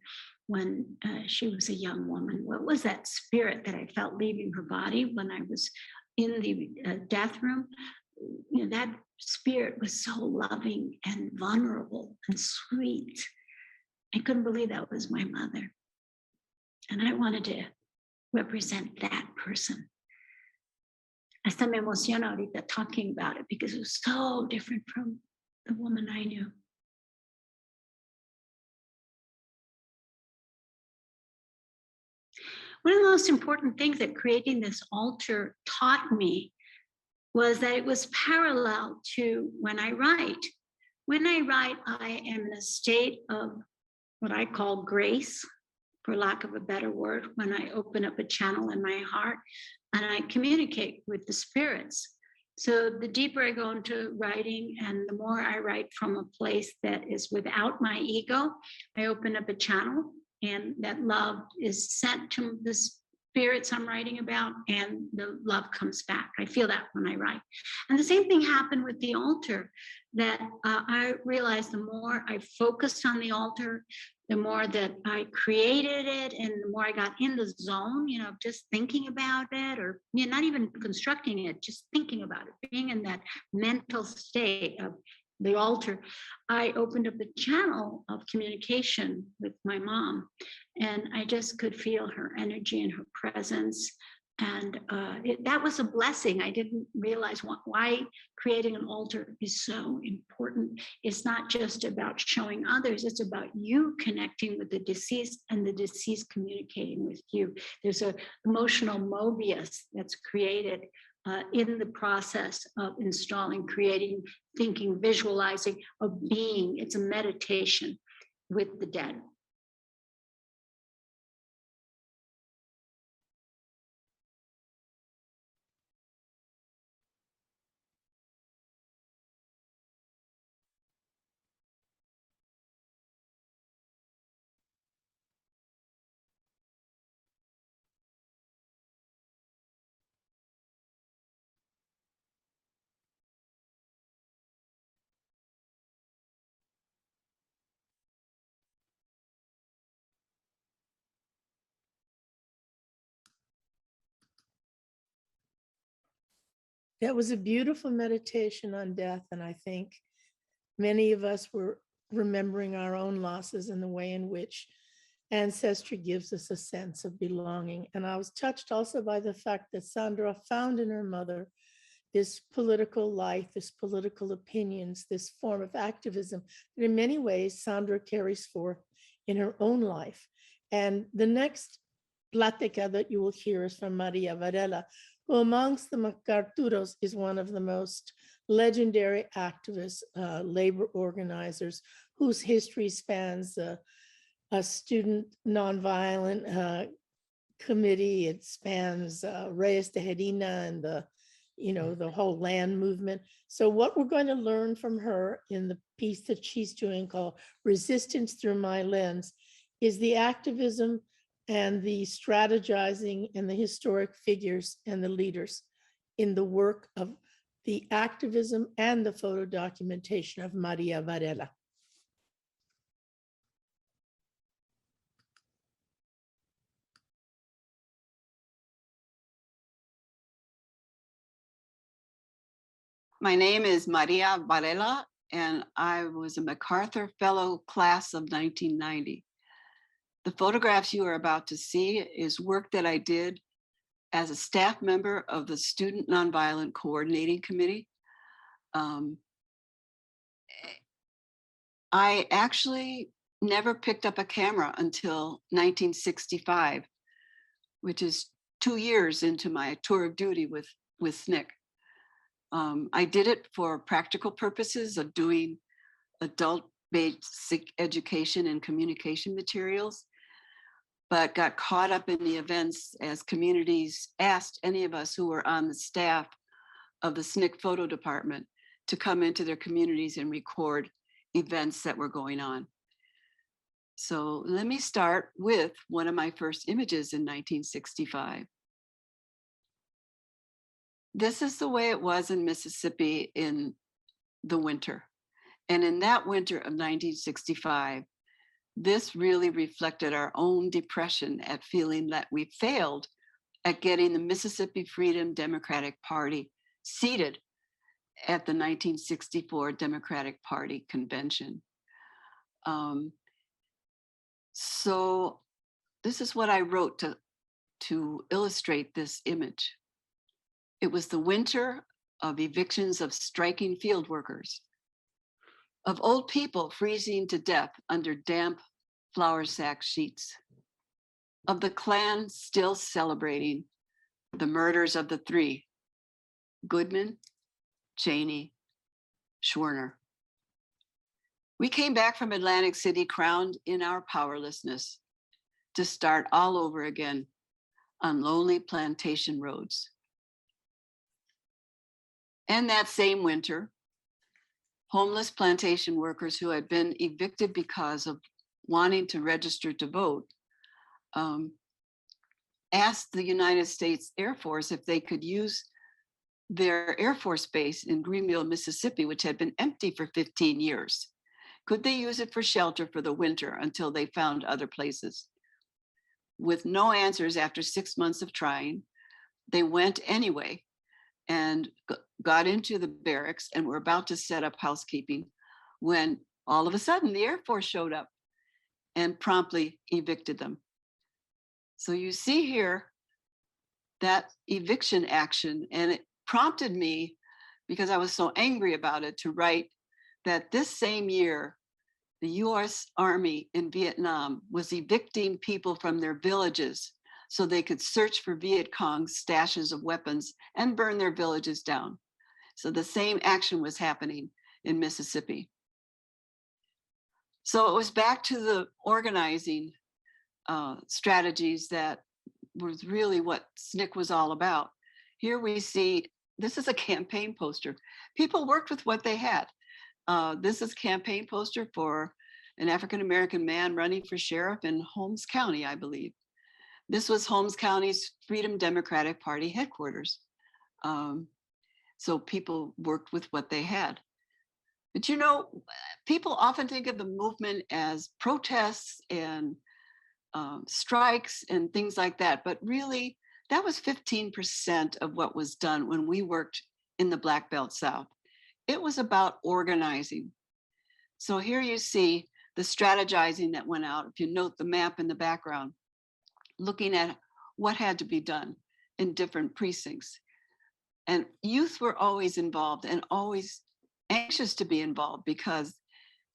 when she was a young woman? What was that spirit that I felt leaving her body when I was in the death room? You know, that spirit was so loving and vulnerable and sweet. I couldn't believe that was my mother. And I wanted to represent that person. Hasta me emociona ahorita talking about it because it was so different from the woman I knew. One of the most important things that creating this altar taught me was that it was parallel to when I write. When I write, I am in a state of what I call grace, for lack of a better word, when I open up a channel in my heart and I communicate with the spirits. So the deeper I go into writing and the more I write from a place that is without my ego, I open up a channel and that love is sent to the spirits I'm writing about and the love comes back. I feel that when I write. And the same thing happened with the altar, that I realized the more I focused on the altar, the more that I created it and the more I got in the zone, you know, just thinking about it, or you know, not even constructing it, just thinking about it, being in that mental state of the altar, I opened up a channel of communication with my mom, and I just could feel her energy and her presence. And that was a blessing. I didn't realize why creating an altar is so important. It's not just about showing others, it's about you connecting with the deceased and the deceased communicating with you. There's an emotional Mobius that's created in the process of installing, creating, thinking, visualizing, of being. It's a meditation with the dead. That was a beautiful meditation on death. And I think many of us were remembering our own losses and the way in which ancestry gives us a sense of belonging. And I was touched also by the fact that Sandra found in her mother this political life, this political opinions, this form of activism that in many ways Sandra carries forth in her own life. And the next plática that you will hear is from Maria Varela, who amongst the MacArturos is one of the most legendary activists, labor organizers, whose history spans a student nonviolent committee. It spans Reyes de Herina and the whole land movement. So what we're going to learn from her in the piece that she's doing called Resistance Through My Lens is the activism and the strategizing and the historic figures and the leaders in the work of the activism and the photo documentation of Maria Varela. My name is Maria Varela, and I was a MacArthur Fellow class of 1990. The photographs you are about to see is work that I did as a staff member of the Student Nonviolent Coordinating Committee. I actually never picked up a camera until 1965, which is 2 years into my tour of duty with SNCC. I did it for practical purposes of doing adult basic education and communication materials, but got caught up in the events as communities asked any of us who were on the staff of the SNCC photo department to come into their communities and record events that were going on. So let me start with one of my first images in 1965. This is the way it was in Mississippi in the winter. And in that winter of 1965, this really reflected our own depression at feeling that we failed at getting the Mississippi Freedom Democratic Party seated at the 1964 Democratic Party convention. So this is what I wrote to illustrate this image. It was the winter of evictions of striking field workers, of old people freezing to death under damp flour sack sheets, of the Klan still celebrating the murders of the three, Goodman, Cheney, Schwerner. We came back from Atlantic City crowned in our powerlessness to start all over again on lonely plantation roads. And that same winter, homeless plantation workers who had been evicted because of wanting to register to vote asked the United States Air Force if they could use their Air Force base in Greenville, Mississippi, which had been empty for 15 years. Could they use it for shelter for the winter until they found other places? With no answers after 6 months of trying, they went anyway and got into the barracks and were about to set up housekeeping when all of a sudden the Air Force showed up and promptly evicted them. So you see here that eviction action, and it prompted me, because I was so angry about it, to write that this same year, the US Army in Vietnam was evicting people from their villages so they could search for Viet Cong's stashes of weapons and burn their villages down. So the same action was happening in Mississippi. So it was back to the organizing strategies that was really what SNCC was all about. Here we see, this is a campaign poster. People worked with what they had. This is a campaign poster for an African-American man running for sheriff in Holmes County, I believe. This was Holmes County's Freedom Democratic Party headquarters. So people worked with what they had. But you know, people often think of the movement as protests and strikes and things like that, but really that was 15% of what was done when we worked in the Black Belt South. It was about organizing. So here you see the strategizing that went out. If you note the map in the background, looking at what had to be done in different precincts. And youth were always involved and always anxious to be involved because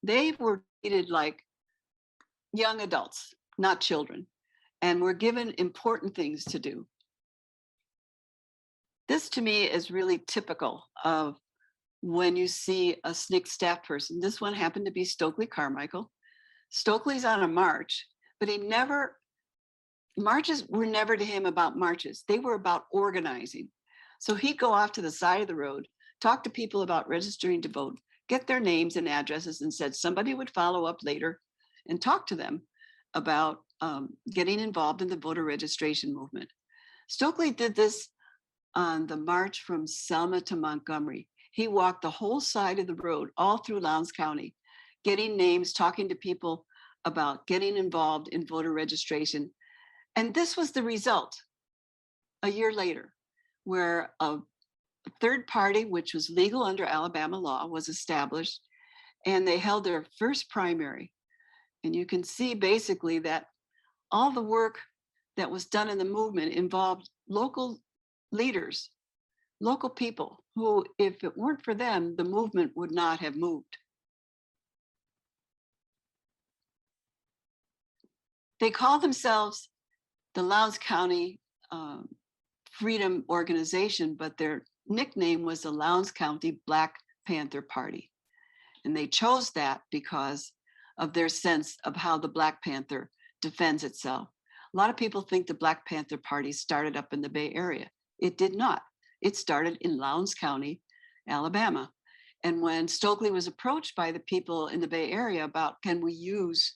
they were treated like young adults, not children, and were given important things to do. This to me is really typical of when you see a SNCC staff person. This one happened to be Stokely Carmichael. Stokely's on a march, but marches were never to him about marches. They were about organizing. So he'd go off to the side of the road, talk to people about registering to vote, get their names and addresses, and said somebody would follow up later and talk to them about getting involved in the voter registration movement. Stokely did this on the march from Selma to Montgomery. He walked the whole side of the road, all through Lowndes County, getting names, talking to people about getting involved in voter registration. And this was the result a year later, where a third party, which was legal under Alabama law, was established, and they held their first primary. And you can see basically that all the work that was done in the movement involved local leaders, local people who, if it weren't for them, the movement would not have moved. They call themselves the Lowndes County Freedom Organization, but their nickname was the Lowndes County Black Panther Party. And they chose that because of their sense of how the Black Panther defends itself. A lot of people think the Black Panther Party started up in the Bay Area. It did not. It started in Lowndes County, Alabama. And when Stokely was approached by the people in the Bay Area about, can we use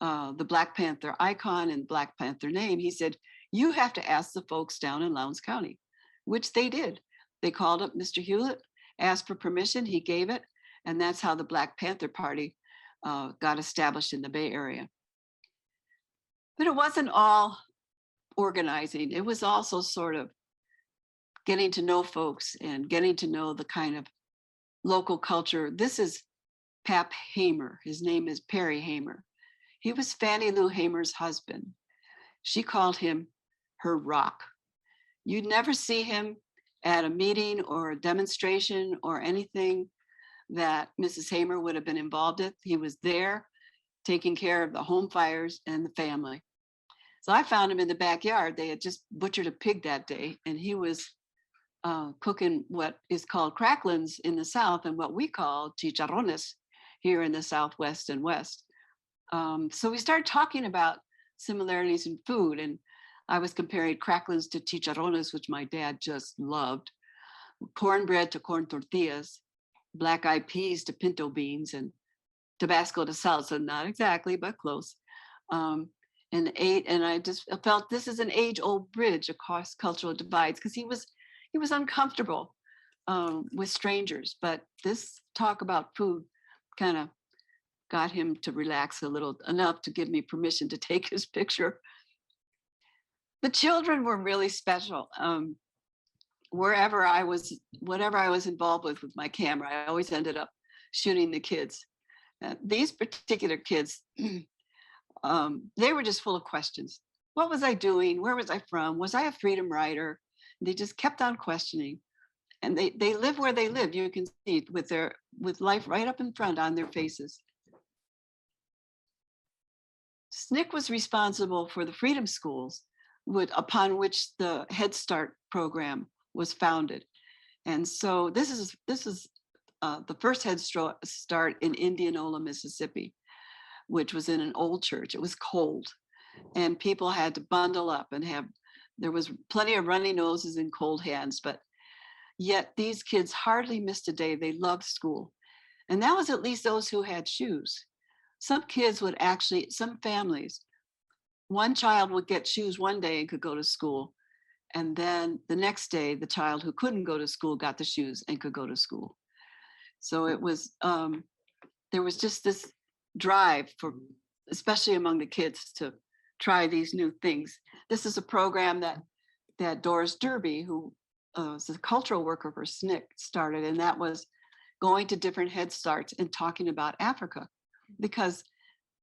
the Black Panther icon and Black Panther name, he said, you have to ask the folks down in Lowndes County, which they did. They called up Mr. Hewlett, asked for permission, he gave it, and that's how the Black Panther Party got established in the Bay Area. But it wasn't all organizing. It was also sort of getting to know folks and getting to know the kind of local culture. This is Pap Hamer. His name is Perry Hamer. He was Fannie Lou Hamer's husband. She called him her rock. You'd never see him at a meeting or a demonstration or anything that Mrs. Hamer would have been involved in. He was there taking care of the home fires and the family. So I found him in the backyard. They had just butchered a pig that day, and he was cooking what is called cracklins in the South and what we call chicharrones here in the Southwest and West. So we started talking about similarities in food, and I was comparing cracklins to chicharrones, which my dad just loved, cornbread to corn tortillas, black-eyed peas to pinto beans, and Tabasco to salsa, not exactly, but close. And I just felt this is an age-old bridge across cultural divides, because he was uncomfortable with strangers, but this talk about food kind of got him to relax a little, enough to give me permission to take his picture. The children were really special. Whatever I was involved with my camera, I always ended up shooting the kids. These particular kids, they were just full of questions. What was I doing? Where was I from? Was I a freedom rider? They just kept on questioning. And they live where they live. You can see with life right up in front on their faces. SNCC was responsible for the freedom schools upon which the Head Start program was founded. And so this is the first Head Start in Indianola, Mississippi, which was in an old church. It was cold, and people had to bundle up and there was plenty of runny noses and cold hands, but yet these kids hardly missed a day. They loved school. And that was at least those who had shoes. Some kids would actually, some families, one child would get shoes one day and could go to school. And then the next day, the child who couldn't go to school got the shoes and could go to school. So it was, there was just this drive for, especially among the kids, to try these new things. This is a program that Doris Derby, who as a cultural worker for SNCC started, and that was going to different Head Starts and talking about Africa, because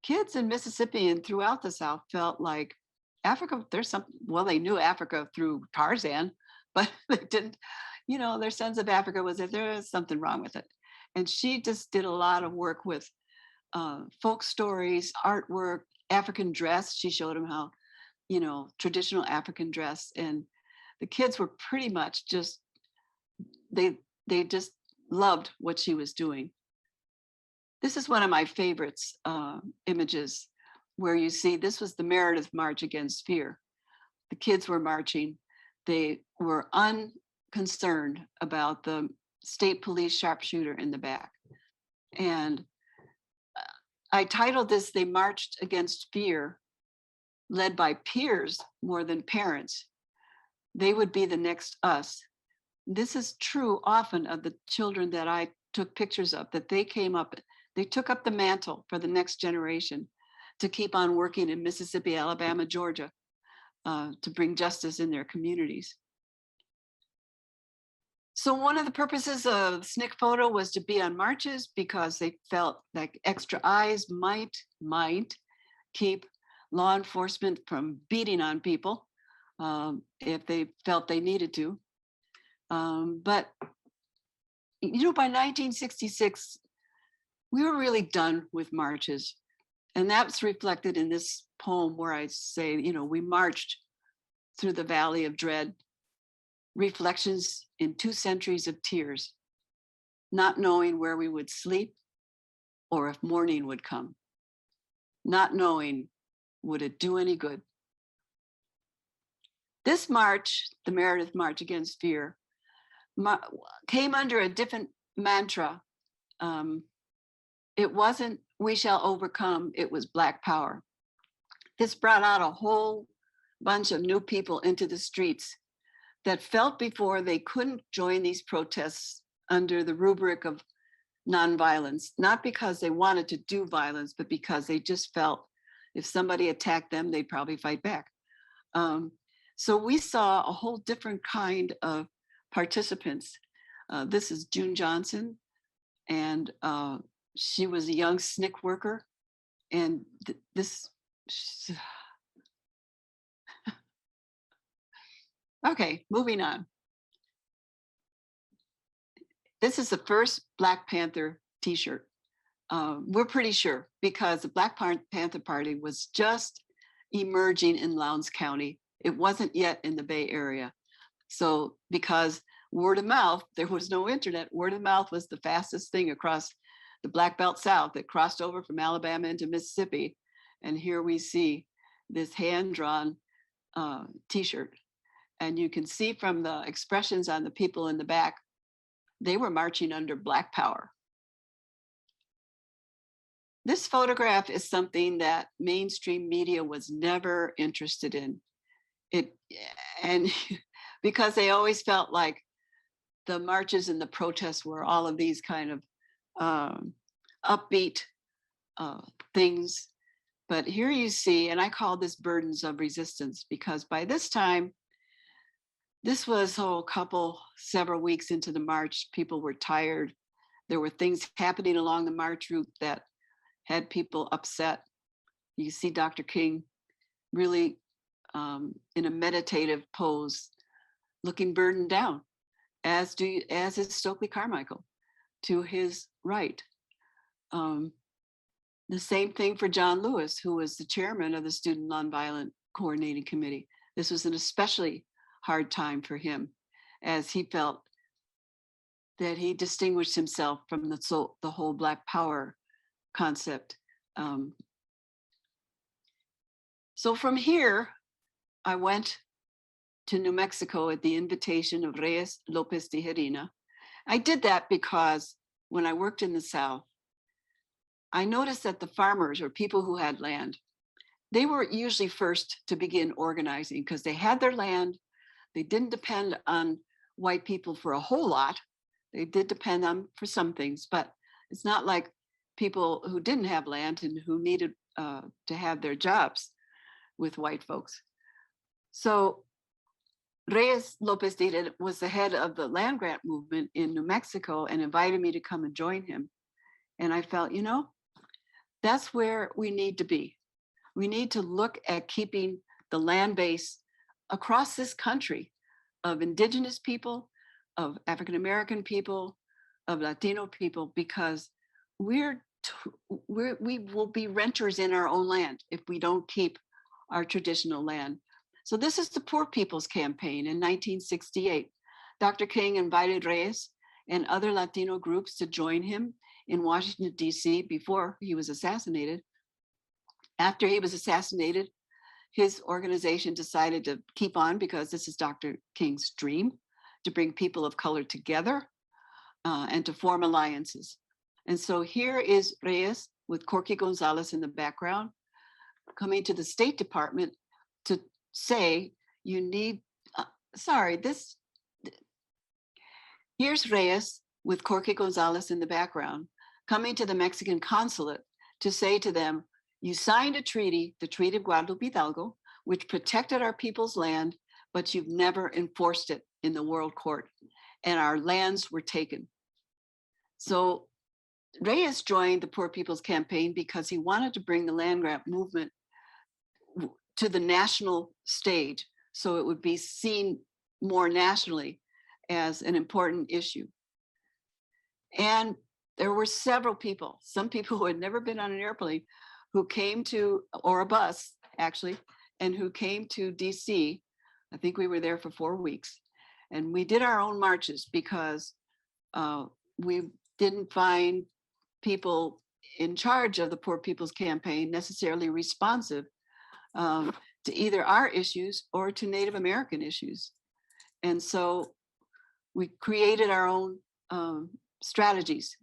kids in Mississippi and throughout the South felt like Africa, there's some, well, they knew Africa through Tarzan, but they didn't, you know, their sense of Africa was that there was something wrong with it. And she just did a lot of work with folk stories, artwork, African dress. She showed them how, you know, traditional African dress. And the kids were pretty much just, they just loved what she was doing. This is one of my favorites images, where you see this was the Meredith March Against Fear. The kids were marching. They were unconcerned about the state police sharpshooter in the back. And I titled this, They Marched Against Fear, led by peers more than parents. They would be the next us. This is true often of the children that I took pictures of, that they came up, they took up the mantle for the next generation to keep on working in Mississippi, Alabama, Georgia, to bring justice in their communities. So one of the purposes of SNCC photo was to be on marches because they felt like extra eyes might keep law enforcement from beating on people if they felt they needed to. But, you know, by 1966, we were really done with marches. And that's reflected in this poem where I say, you know, we marched through the valley of dread, reflections in 2 centuries of tears, not knowing where we would sleep or if morning would come, not knowing would it do any good. This march, the Meredith March Against Fear, came under a different mantra. It wasn't "we shall overcome," it was Black power. This brought out a whole bunch of new people into the streets that felt before they couldn't join these protests under the rubric of nonviolence, not because they wanted to do violence, but because they just felt if somebody attacked them, they'd probably fight back. So we saw a whole different kind of participants. This is June Johnson, and she was a young SNCC worker. And this, okay, moving on. This is the first Black Panther t-shirt. We're pretty sure because the Black Panther Party was just emerging in Lowndes County. It wasn't yet in the Bay Area. So because word of mouth, there was no internet, word of mouth was the fastest thing across the Black Belt South that crossed over from Alabama into Mississippi. And here we see this hand-drawn t-shirt. And you can see from the expressions on the people in the back, they were marching under Black power. This photograph is something that mainstream media was never interested in. And because they always felt like the marches and the protests were all of these kind of upbeat things. But here you see, and I call this burdens of resistance, because by this time, this was several weeks into the march. People were tired. There were things happening along the march route that had people upset. You see Dr. King really in a meditative pose, looking burdened down, as is Stokely Carmichael to his right. The same thing for John Lewis, who was the chairman of the Student Nonviolent Coordinating Committee. This was an especially hard time for him, as he felt that he distinguished himself from the whole Black power concept. So from here, I went to New Mexico at the invitation of Reyes Lopez Tijerina. I did that because when I worked in the South, I noticed that the farmers, or people who had land, they were usually first to begin organizing because they had their land. They didn't depend on white people for a whole lot. They did depend on for some things, but it's not like people who didn't have land and who needed to have their jobs with white folks. So Reyes Lopez Dita was the head of the land grant movement in New Mexico and invited me to come and join him. And I felt, you know, that's where we need to be. We need to look at keeping the land base across this country of indigenous people, of African-American people, of Latino people, because we will be renters in our own land if we don't keep our traditional land. So this is the Poor People's Campaign in 1968. Dr. King invited Reyes and other Latino groups to join him in Washington, D.C. before he was assassinated. After he was assassinated, his organization decided to keep on because this is Dr. King's dream, to bring people of color together and to form alliances. And so here is Reyes with Corky Gonzalez in the background, coming to the State Department to say, you need, here's Reyes with Corky Gonzalez in the background, coming to the Mexican consulate to say to them, you signed a treaty, the Treaty of Guadalupe Hidalgo, which protected our people's land, but you've never enforced it in the World Court, and our lands were taken. So Reyes joined the Poor People's Campaign because he wanted to bring the land grant movement to the national stage, so it would be seen more nationally as an important issue. And there were several people, some people who had never been on an airplane, who came to, or a bus actually, and who came to DC. I think we were there for 4 weeks. And we did our own marches because we didn't find people in charge of the Poor People's Campaign necessarily responsive to either our issues or to Native American issues. And so we created our own strategies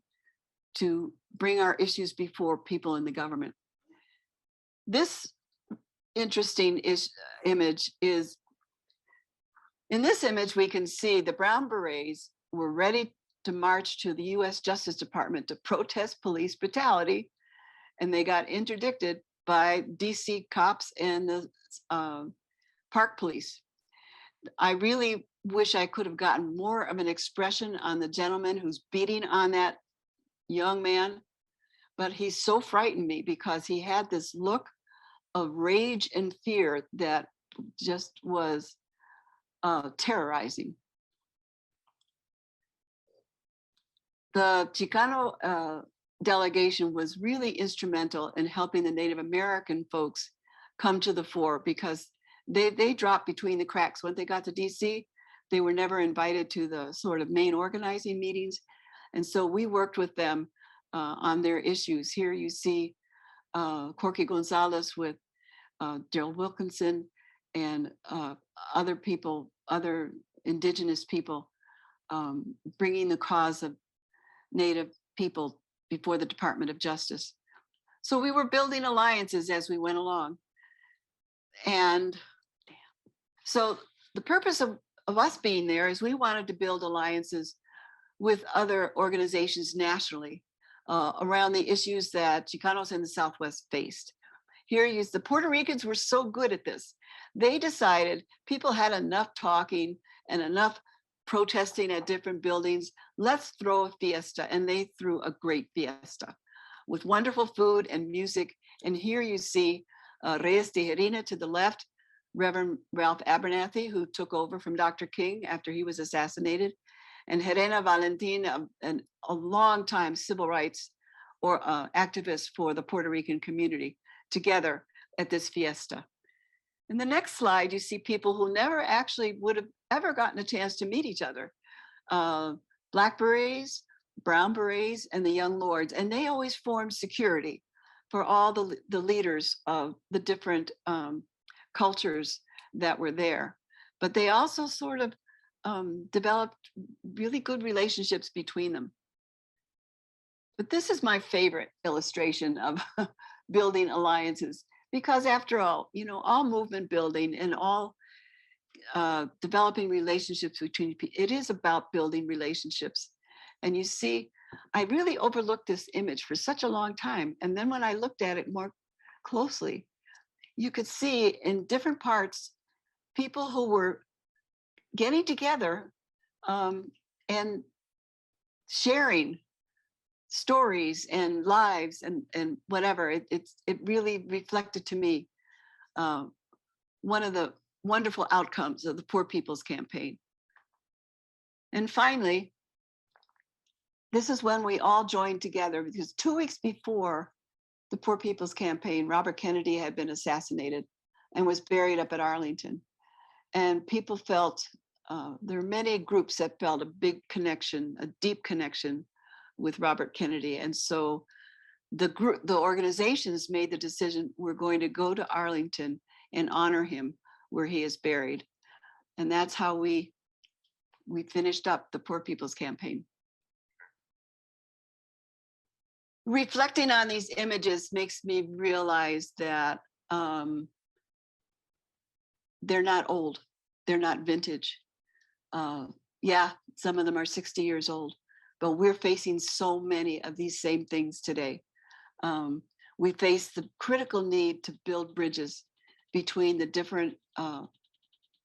to bring our issues before people in the government. This interesting image is, in this image, we can see the Brown Berets were ready to march to the US Justice Department to protest police brutality, and they got interdicted by DC cops and the park police. I really wish I could have gotten more of an expression on the gentleman who's beating on that young man, but he so frightened me because he had this look of rage and fear that just was terrorizing. The Chicano delegation was really instrumental in helping the Native American folks come to the fore because they dropped between the cracks. When they got to DC, they were never invited to the sort of main organizing meetings. And so we worked with them on their issues. Here you see Corky Gonzalez with Gerald Wilkinson and other people, other indigenous people, bringing the cause of Native people before the Department of Justice. So we were building alliances as we went along. And so the purpose of us being there is we wanted to build alliances with other organizations nationally around the issues that Chicanos in the Southwest faced. Here, the Puerto Ricans were so good at this. They decided people had enough talking and enough protesting at different buildings. Let's throw a fiesta. And they threw a great fiesta with wonderful food and music. And here you see Reyes Tijerina to the left, Reverend Ralph Abernathy, who took over from Dr. King after he was assassinated, and Helena Valentin, a longtime civil rights or activist for the Puerto Rican community, together at this fiesta. In the next slide, you see people who never actually would have ever gotten a chance to meet each other. Black Berets, Brown Berets, and the Young Lords. And they always formed security for all the leaders of the different cultures that were there. But they also sort of developed really good relationships between them. But this is my favorite illustration of building alliances, because after all, you know, all movement building and all developing relationships between people, it is about building relationships. And you see, I really overlooked this image for such a long time. And then when I looked at it more closely, you could see in different parts, people who were getting together and sharing stories and lives and whatever. It really reflected to me one of the wonderful outcomes of the Poor People's Campaign. And finally, this is when we all joined together, because 2 weeks before the Poor People's Campaign, Robert Kennedy had been assassinated and was buried up at Arlington. And people felt, there are many groups that felt a big connection, a deep connection with Robert Kennedy. And so the organizations made the decision, we're going to go to Arlington and honor him where he is buried. And that's how we finished up the Poor People's Campaign. Reflecting on these images makes me realize that they're not old, they're not vintage. Yeah, some of them are 60 years old, but we're facing so many of these same things today. We face the critical need to build bridges between the different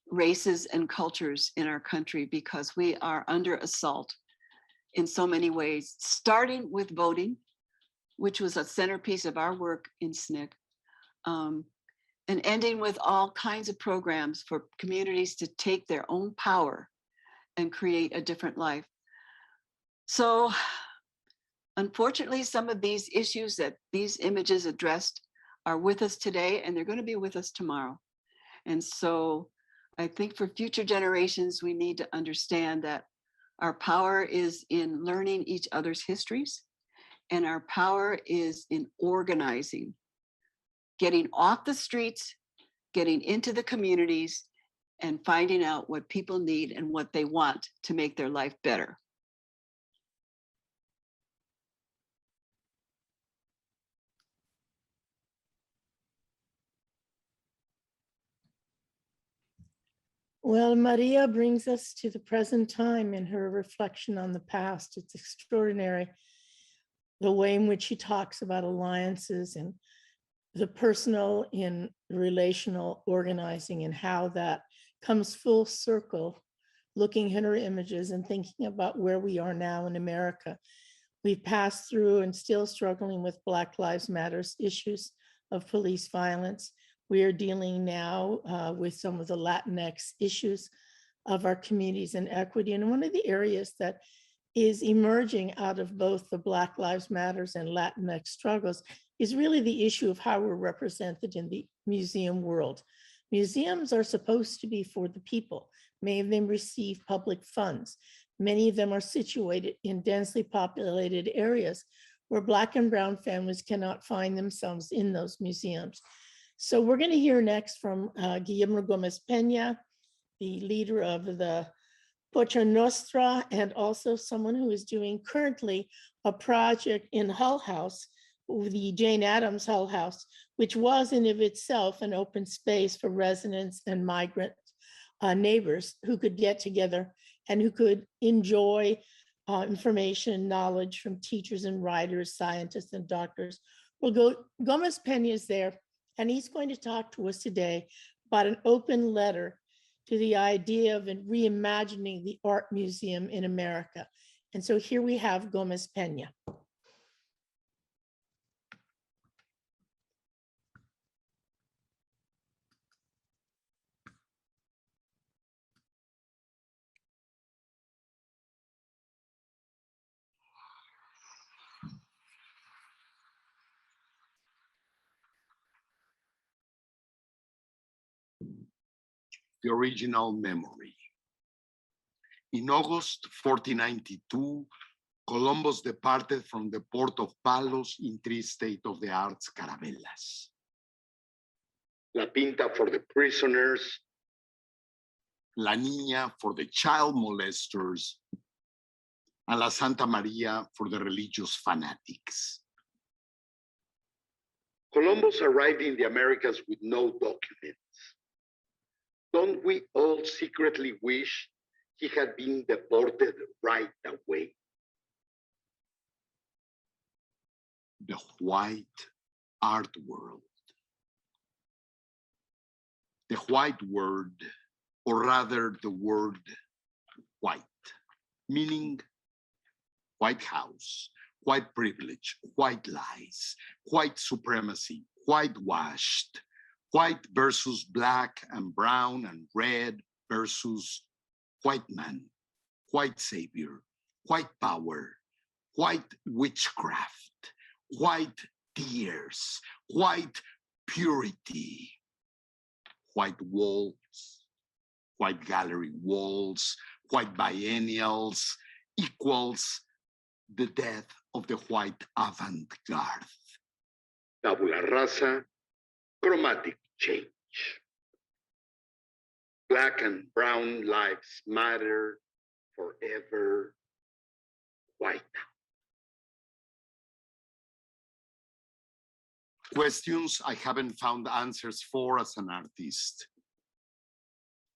races and cultures in our country, because we are under assault in so many ways, starting with voting, which was a centerpiece of our work in SNCC, and ending with all kinds of programs for communities to take their own power and create a different life. So unfortunately, some of these issues that these images addressed are with us today, and they're going to be with us tomorrow. And so I think for future generations, we need to understand that our power is in learning each other's histories, and our power is in organizing, getting off the streets, getting into the communities, and finding out what people need and what they want to make their life better. Well, Maria brings us to the present time in her reflection on the past. It's extraordinary the way in which she talks about alliances and the personal in relational organizing, and how that comes full circle, looking at her images and thinking about where we are now in America. We've passed through and still struggling with Black Lives Matter issues of police violence. We are dealing now with some of the Latinx issues of our communities and equity. And one of the areas that is emerging out of both the Black Lives Matters and Latinx struggles is really the issue of how we're represented in the museum world. Museums are supposed to be for the people. Many of them receive public funds. Many of them are situated in densely populated areas where Black and Brown families cannot find themselves in those museums. So we're going to hear next from Guillermo Gómez-Peña, the leader of the Pocha Nostra, and also someone who is doing currently a project in Hull House, the Jane Addams Hull House, which was in of itself an open space for residents and migrant neighbors who could get together and who could enjoy information, knowledge from teachers and writers, scientists and doctors. Well, Gómez-Peña is there, and he's going to talk to us today about an open letter to the idea of reimagining the art museum in America. And so here we have Gómez-Peña. The original memory. In August 1492, Columbus departed from the port of Palos in 3 state-of-the-art carabelas. La Pinta for the prisoners, La Niña for the child molesters, and La Santa Maria for the religious fanatics. Columbus arrived in the Americas with no documents. Don't we all secretly wish he had been deported right away? The white art world. The white word or rather the word white, meaning White House, white privilege, white lies, white supremacy, whitewashed, white versus black and brown and red versus white man, white savior, white power, white witchcraft, white tears, white purity, white walls, white gallery walls, white biennials equals the death of the white avant-garde. Tabula rasa, chromatic change. Black and brown lives matter forever. White. Questions I haven't found answers for as an artist.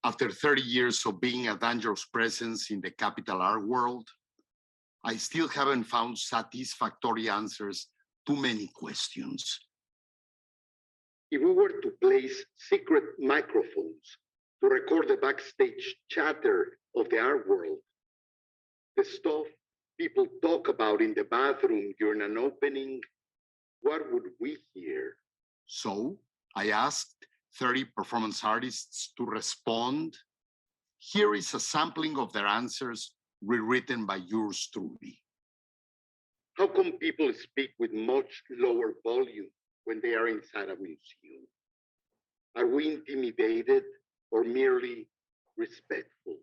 After 30 years of being a dangerous presence in the capital art world, I still haven't found satisfactory answers to many questions. If we were to place secret microphones to record the backstage chatter of the art world, the stuff people talk about in the bathroom during an opening, what would we hear? So I asked 30 performance artists to respond. Here is a sampling of their answers rewritten by yours truly. How come people speak with much lower volume when they are inside a museum? Are we intimidated or merely respectful?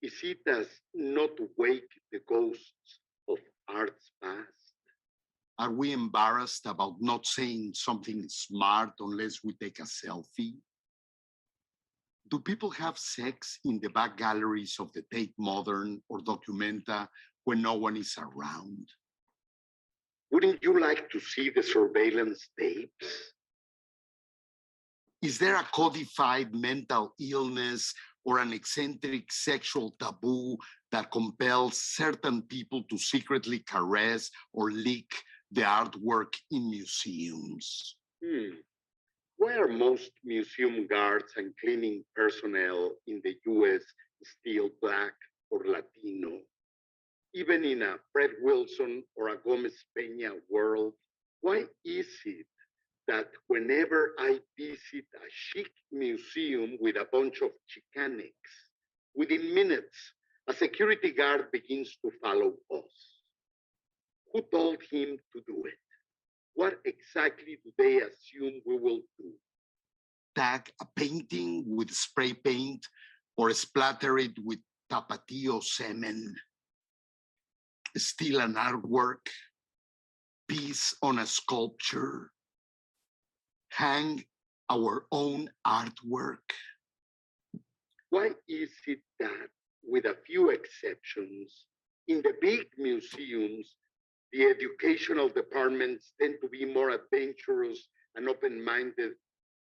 Is it as not to wake the ghosts of art's past? Are we embarrassed about not saying something smart unless we take a selfie? Do people have sex in the back galleries of the Tate Modern or Documenta when no one is around? Wouldn't you like to see the surveillance tapes? Is there a codified mental illness or an eccentric sexual taboo that compels certain people to secretly caress or leak the artwork in museums? Why are most museum guards and cleaning personnel in the US still Black or Latino? Even in a Fred Wilson or a Gómez-Peña world, why is it that whenever I visit a chic museum with a bunch of Chicanx, within minutes, a security guard begins to follow us? Who told him to do it? What exactly do they assume we will do? Tag a painting with spray paint or splatter it with tapatio semen? Steal an artwork? Piece on a sculpture? Hang our own artwork? Why is it that, with a few exceptions, in the big museums, the educational departments tend to be more adventurous and open-minded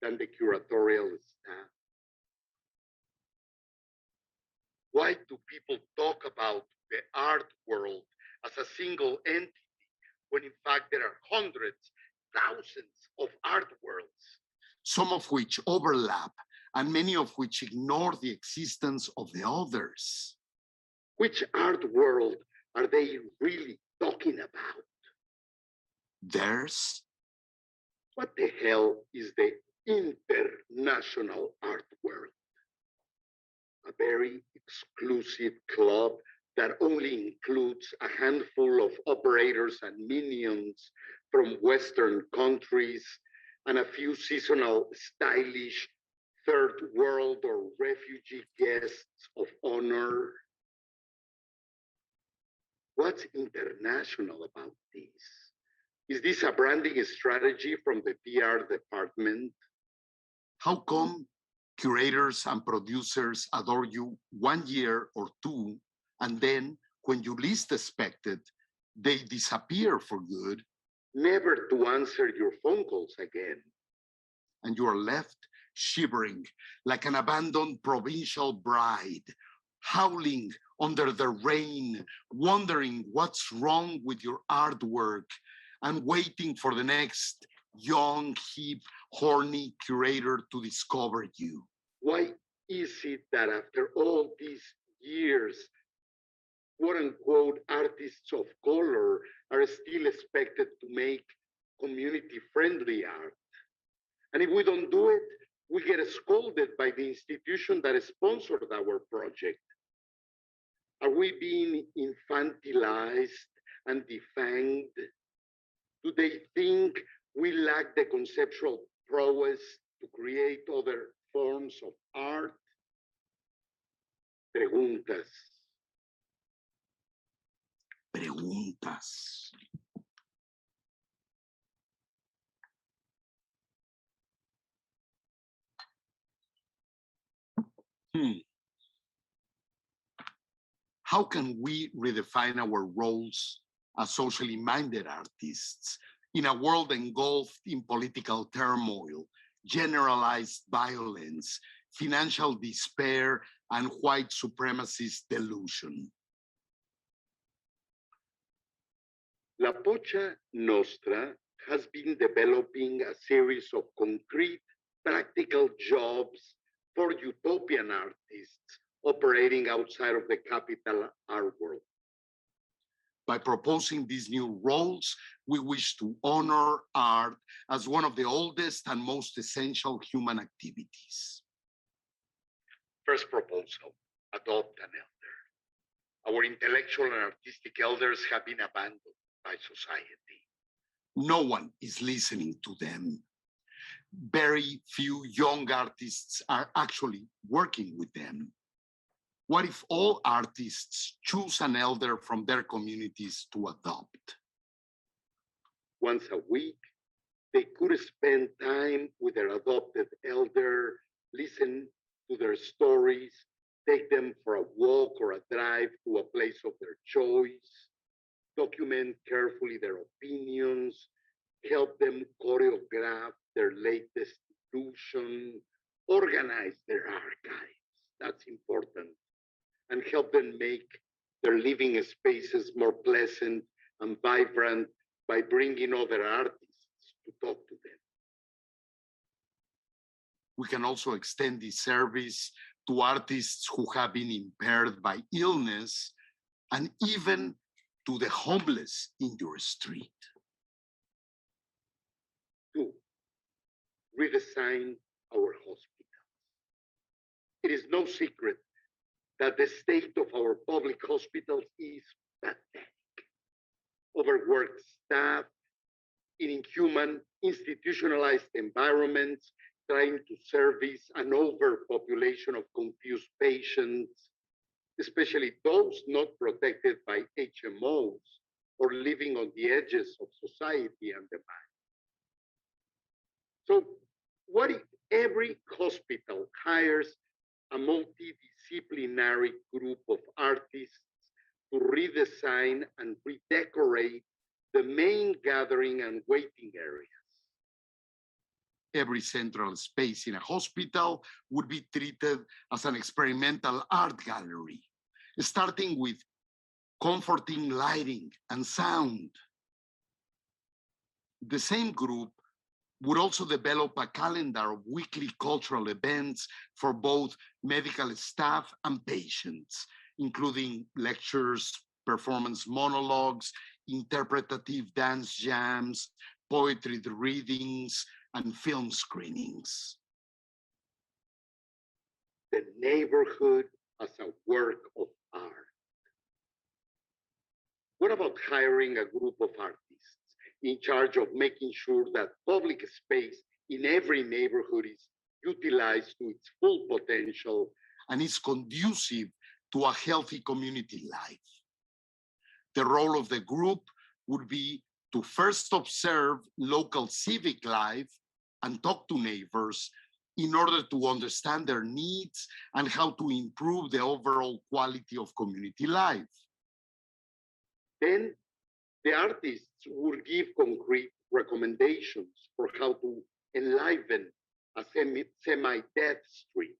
than the curatorial staff? Why do people talk about the art world as a single entity when in fact there are hundreds, thousands of art worlds? Some of which overlap and many of which ignore the existence of the others. Which art world are they really talking about? Theirs? What the hell is the international art world? A very exclusive club that only includes a handful of operators and minions from Western countries and a few seasonal, stylish, third world or refugee guests of honor. What's international about this? Is this a branding strategy from the PR department? How come curators and producers adore you 1 year or two, and then when you least expect it, they disappear for good? Never to answer your phone calls again. And you are left shivering like an abandoned provincial bride, howling under the rain, wondering what's wrong with your artwork and waiting for the next young, hip, horny curator to discover you. Why is it that after all these years, quote unquote, artists of color are still expected to make community friendly art? And if we don't do it, we get scolded by the institution that sponsored our project. Are we being infantilized and defanged? Do they think we lack the conceptual prowess to create other forms of art? Preguntas. Preguntas. How can we redefine our roles as socially minded artists in a world engulfed in political turmoil, generalized violence, financial despair, and white supremacist delusion? La Pocha Nostra has been developing a series of concrete, practical jobs for utopian artists operating outside of the capital art world. By proposing these new roles, we wish to honor art as one of the oldest and most essential human activities. First proposal, adopt an elder. Our intellectual and artistic elders have been abandoned by society. No one is listening to them. Very few young artists are actually working with them. What if all artists choose an elder from their communities to adopt? Once a week, they could spend time with their adopted elder, listen to their stories, take them for a walk or a drive to a place of their choice, document carefully their opinions, help them choreograph their latest illusion, organize their archives. That's important. And help them make their living spaces more pleasant and vibrant by bringing other artists to talk to them. We can also extend this service to artists who have been impaired by illness and even to the homeless in your street. 2, redesign our hospitals. It is no secret that the state of our public hospitals is pathetic. Overworked staff in inhuman, institutionalized environments, trying to service an overpopulation of confused patients, especially those not protected by HMOs or living on the edges of society and the mind. So what if every hospital hires a multidisciplinary group of artists to redesign and redecorate the main gathering and waiting areas? Every central space in a hospital would be treated as an experimental art gallery, starting with comforting lighting and sound. The same group would also develop a calendar of weekly cultural events for both medical staff and patients, including lectures, performance monologues, interpretative dance jams, poetry readings, and film screenings. The neighborhood as a work of art. What about hiring a group of artists in charge of making sure that public space in every neighborhood is utilized to its full potential and is conducive to a healthy community life? The role of the group would be to first observe local civic life and talk to neighbors in order to understand their needs and how to improve the overall quality of community life. Then the artists would give concrete recommendations for how to enliven a semi-dead street,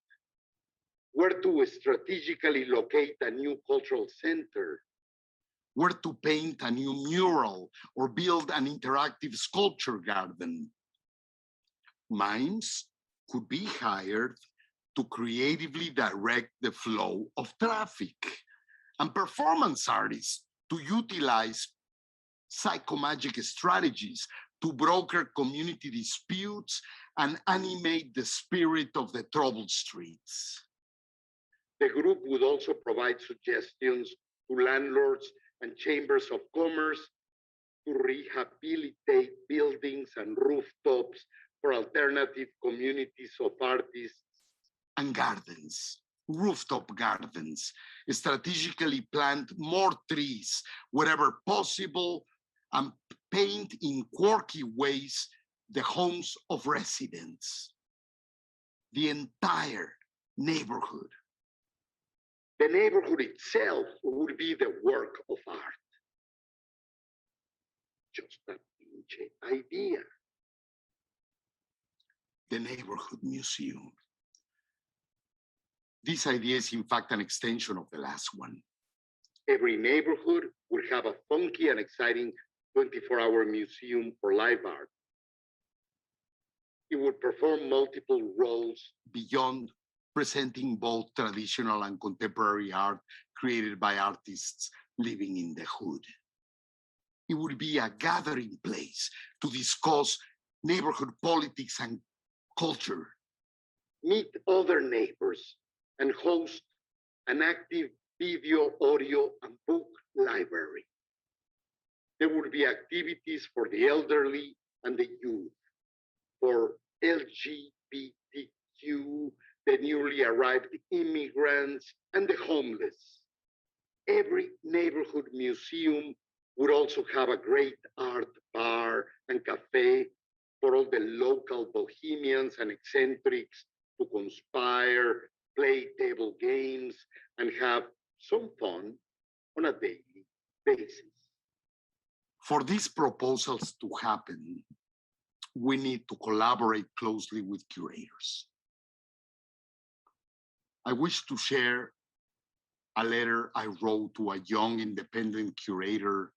where to strategically locate a new cultural center, where to paint a new mural or build an interactive sculpture garden. Mimes could be hired to creatively direct the flow of traffic, and performance artists to utilize psychomagic strategies to broker community disputes and animate the spirit of the troubled streets. The group would also provide suggestions to landlords and chambers of commerce to rehabilitate buildings and rooftops for alternative communities of artists. And gardens, rooftop gardens, strategically plant more trees wherever possible and paint in quirky ways the homes of residents, the entire neighborhood. The neighborhood itself would be the work of art. Just a pinche idea. The neighborhood museum. This idea is in fact an extension of the last one. Every neighborhood would have a funky and exciting 24-hour museum for live art. It would perform multiple roles beyond presenting both traditional and contemporary art created by artists living in the hood. It would be a gathering place to discuss neighborhood politics and culture. Meet other neighbors and host an active video, audio, and book library. There would be activities for the elderly and the youth, for LGBTQ, the newly arrived immigrants, and the homeless. Every neighborhood museum would also have a great art bar and cafe for all the local bohemians and eccentrics to conspire, play table games, and have some fun on a daily basis. For these proposals to happen, we need to collaborate closely with curators. I wish to share a letter I wrote to a young independent curator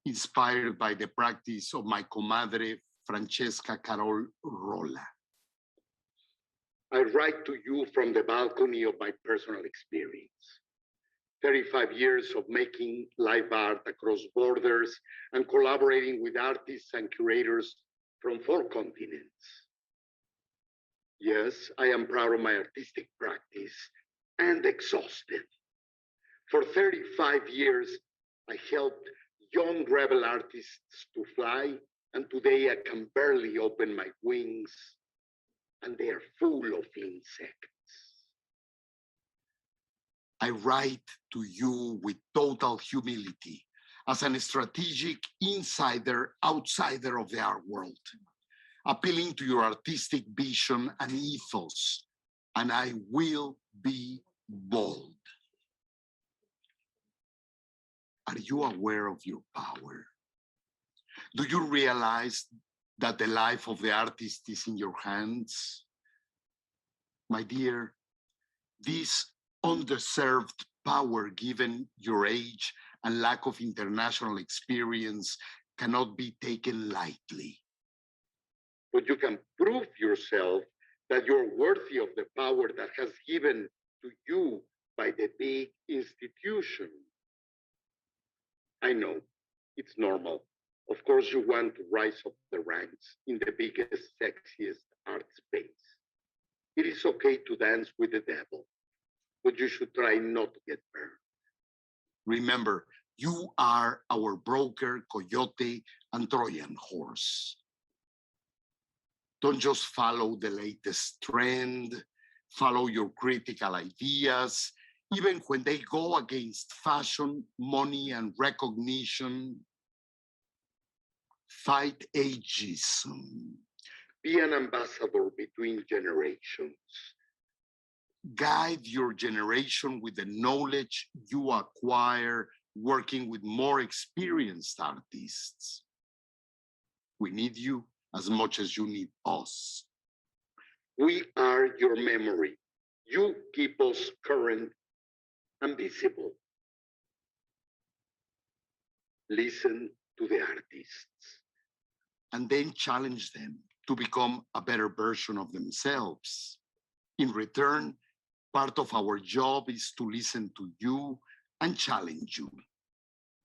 inspired by the practice of my comadre, Francesca Carol Rolla. I write to you from the balcony of my personal experience. 35 years of making live art across borders and collaborating with artists and curators from 4 continents. Yes, I am proud of my artistic practice and exhausted. For 35 years, I helped young rebel artists to fly, and today I can barely open my wings, and they are full of insects. I write to you with total humility as a strategic insider, outsider of the art world, appealing to your artistic vision and ethos, and I will be bold. Are you aware of your power? Do you realize that the life of the artist is in your hands? My dear, this undeserved power given your age and lack of international experience cannot be taken lightly. But you can prove yourself that you're worthy of the power that has given to you by the big institution. I know, it's normal. Of course, you want to rise up the ranks in the biggest, sexiest art space. It is okay to dance with the devil, but you should try not to get burned. Remember, you are our broker, coyote, and Trojan horse. Don't just follow the latest trend, follow your critical ideas, even when they go against fashion, money, and recognition. Fight ageism. Be an ambassador between generations. Guide your generation with the knowledge you acquire working with more experienced artists. We need you as much as you need us. We are your memory. You keep us current and visible. Listen to the artists. And then challenge them to become a better version of themselves. In return, part of our job is to listen to you and challenge you.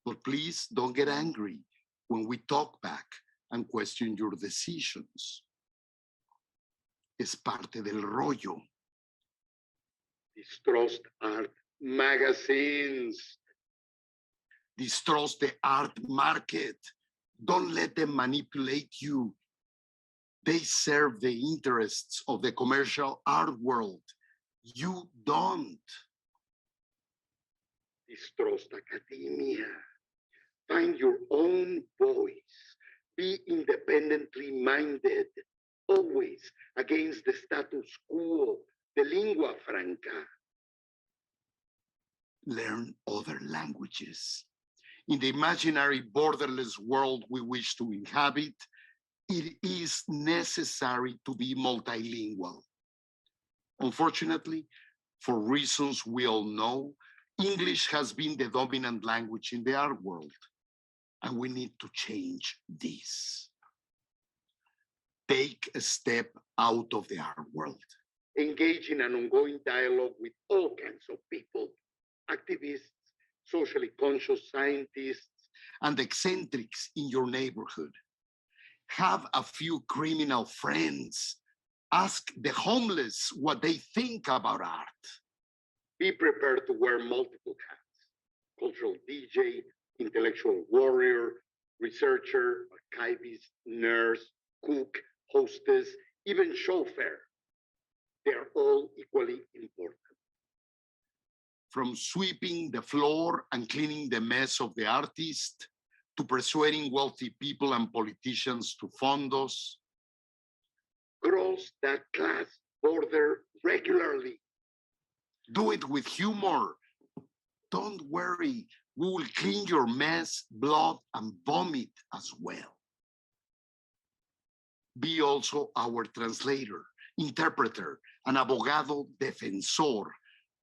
But please don't get angry when we talk back and question your decisions. Es parte del rollo. Distrust art magazines. Distrust the art market. Don't let them manipulate you. They serve the interests of the commercial art world. You don't. Distrust academia. Find your own voice. Be independently minded, always against the status quo, the lingua franca. Learn other languages. In the imaginary borderless world we wish to inhabit, it is necessary to be multilingual. Unfortunately, for reasons we all know, English has been the dominant language in the art world, and we need to change this. Take a step out of the art world. Engage in an ongoing dialogue with all kinds of people, activists, socially conscious scientists, And eccentrics in your neighborhood. Have a few criminal friends. Ask the homeless what they think about art. be prepared to wear multiple hats: cultural DJ, intellectual warrior, researcher, archivist, nurse, cook, hostess, even chauffeur. They're all equally important. From sweeping the floor and cleaning the mess of the artist, to persuading wealthy people and politicians to fund us. Cross that class border regularly. Do it with humor. Don't worry, we will clean your mess, blood, and vomit as well. Be also our translator, interpreter, and abogado defensor,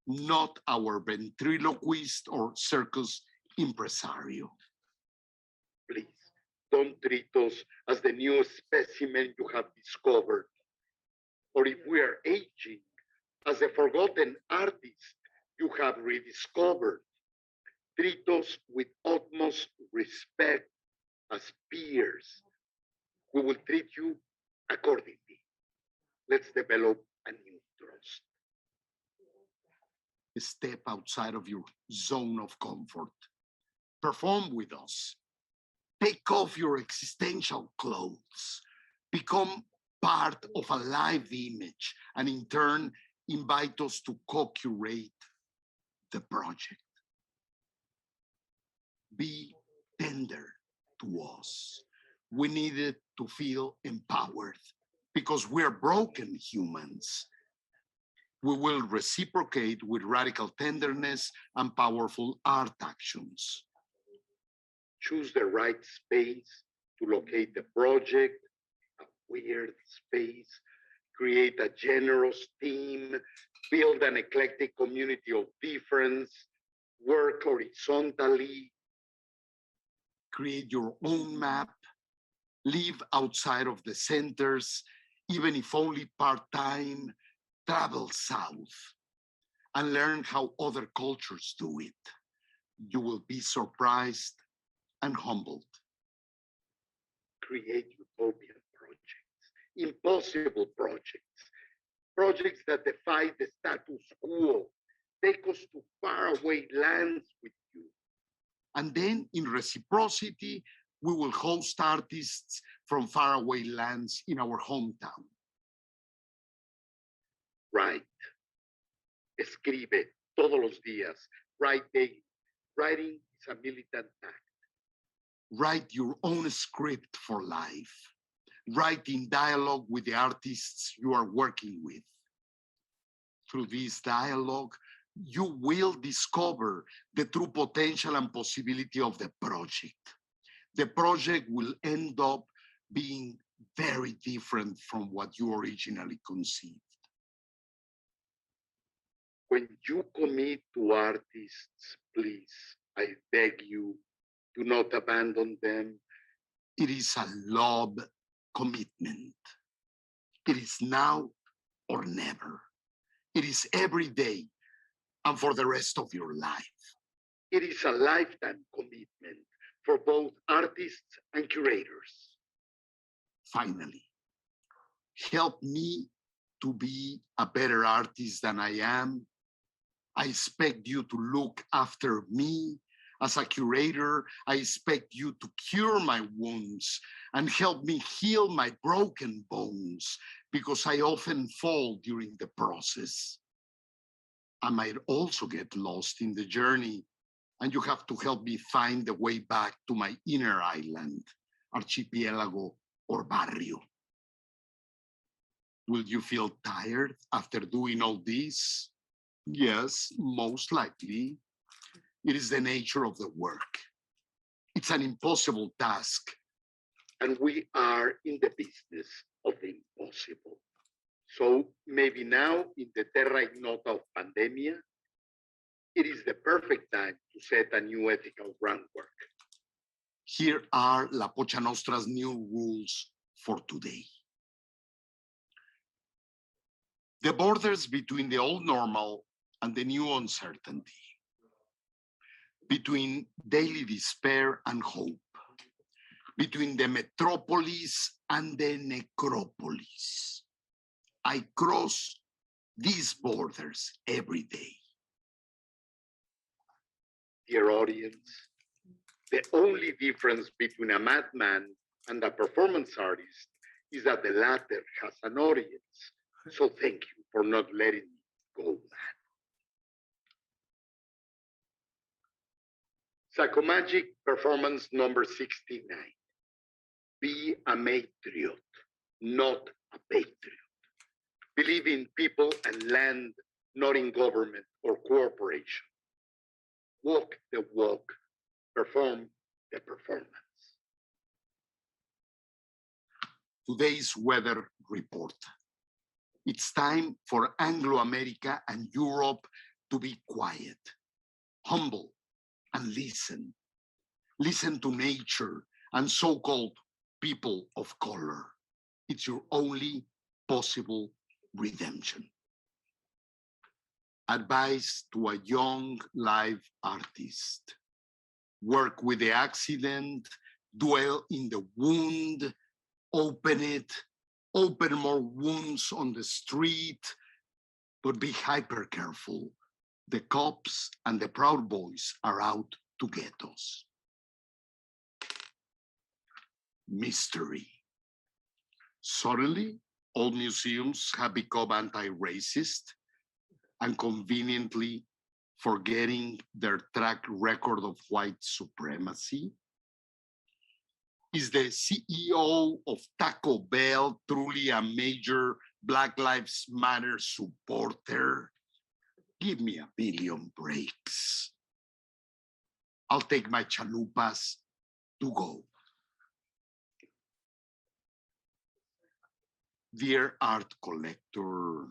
not our ventriloquist or circus impresario. Please, don't treat us as the new specimen you have discovered, or if we are aging, as a forgotten artist you have rediscovered. Treat us with utmost respect as peers. We will treat you accordingly. Let's develop a new trust. Step outside of your zone of comfort. Perform with us. Take off your existential clothes. Become part of a live image, and in turn, invite us to co-curate the project. Be tender to us. We needed to feel empowered because we're broken humans. We will reciprocate with radical tenderness and powerful art actions. Choose the right space to locate the project, a weird space, create a generous team, build an eclectic community of difference, work horizontally. Create your own map, live outside of the centers, even if only part-time, travel south, and learn how other cultures do it. You will be surprised and humbled. Create utopian projects, impossible projects, projects that defy the status quo, take us to faraway lands with you. And then in reciprocity, we will host artists from faraway lands in our hometown. Write. Escribe todos los días. Write daily. Writing is a militant act. Write your own script for life. Write in dialogue with the artists you are working with. Through this dialogue, you will discover the true potential and possibility of the project. The project will end up being very different from what you originally conceived. When you commit to artists, please, I beg you, do not abandon them. It is a love commitment. It is now or never. It is every day and for the rest of your life. It is a lifetime commitment for both artists and curators. Finally, help me to be a better artist than I am. I expect you to look after me. As a curator, I expect you to cure my wounds and help me heal my broken bones, because I often fall during the process. I might also get lost in the journey, and you have to help me find the way back to my inner island, archipelago, or barrio. Will you feel tired after doing all this? Yes, most likely. It is the nature of the work. It's an impossible task. And we are in the business of the impossible. So maybe now, in the terra ignota of pandemia, it is the perfect time to set a new ethical groundwork. Here are La Pocha Nostra's new rules for today. The borders between the old normal and the new uncertainty, between daily despair and hope, between the metropolis and the necropolis. I cross these borders every day. Dear audience, the only difference between a madman and a performance artist is that the latter has an audience. So thank you for not letting me go mad. Psychomagic performance number 69. Be a matriot, not a patriot. Believe in people and land, not in government or corporation. Walk the walk, perform the performance. Today's weather report. It's time for Anglo-America and Europe to be quiet, humble, and listen. Listen to nature and so-called people of color. It's your only possible redemption. Advice to a young live artist. Work with the accident, dwell in the wound, open it, open more wounds on the street, but be hyper careful. The cops and the Proud Boys are out to get us. Mystery. Suddenly, all museums have become anti-racist and conveniently forgetting their track record of white supremacy. Is the CEO of Taco Bell truly a major Black Lives Matter supporter? Give me a billion breaks. I'll take my chalupas to go. Dear art collector,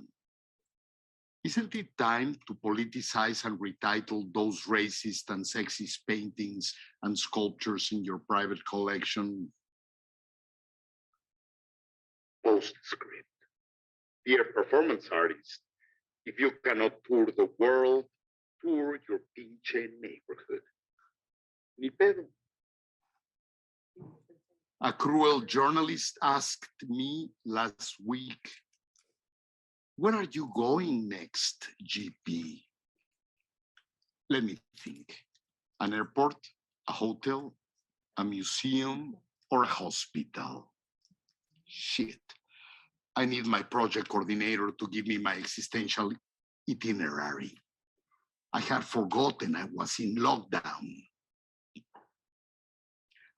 isn't it time to politicize and retitle those racist and sexist paintings and sculptures in your private collection? Postscript. Dear performance artist, if you cannot tour the world, tour your pinche neighborhood. Ni pedo. A cruel journalist asked me last week, where are you going next, GP? Let me think. An airport, a hotel, a museum, or a hospital? Shit. I need my project coordinator to give me my existential itinerary. I had forgotten I was in lockdown.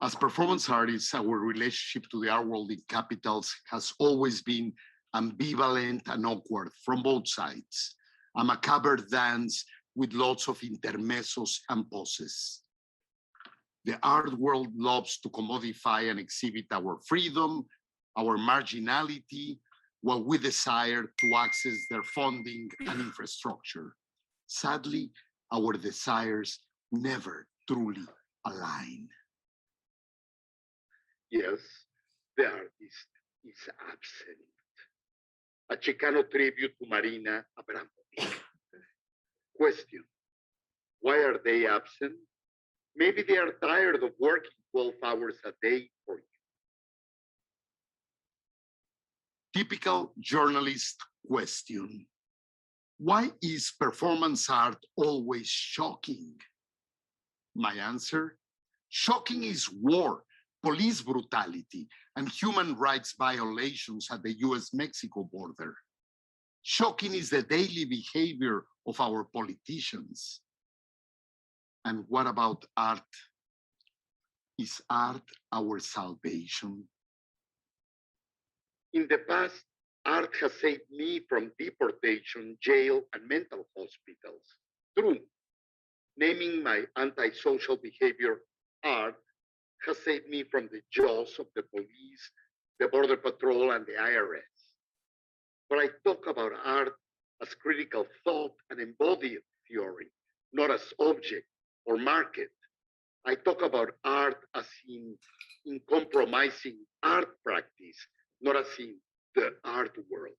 As performance artists, our relationship to the art world in capitals has always been ambivalent and awkward from both sides. A macabre dance with lots of intermezzos and poses. The art world loves to commodify and exhibit our freedom, our marginality, while we desire to access their funding and infrastructure. Sadly, our desires never truly align. Yes, the artist is absent. a Chicano tribute to Marina Abramovic. Question, why are they absent? Maybe they are tired of working 12 hours a day for you. Typical journalist question. Why is performance art always shocking? My answer, shocking is war, police brutality, and human rights violations at the US-Mexico border. Shocking is the daily behavior of our politicians. And what about art? Is art our salvation? In the past, art has saved me from deportation, jail, and mental hospitals. True, naming my antisocial behavior art has saved me from the jaws of the police, the Border Patrol, and the IRS. But I talk about art as critical thought and embodied theory, not as object or market. I talk about art as in compromising art practice, not as in the art world.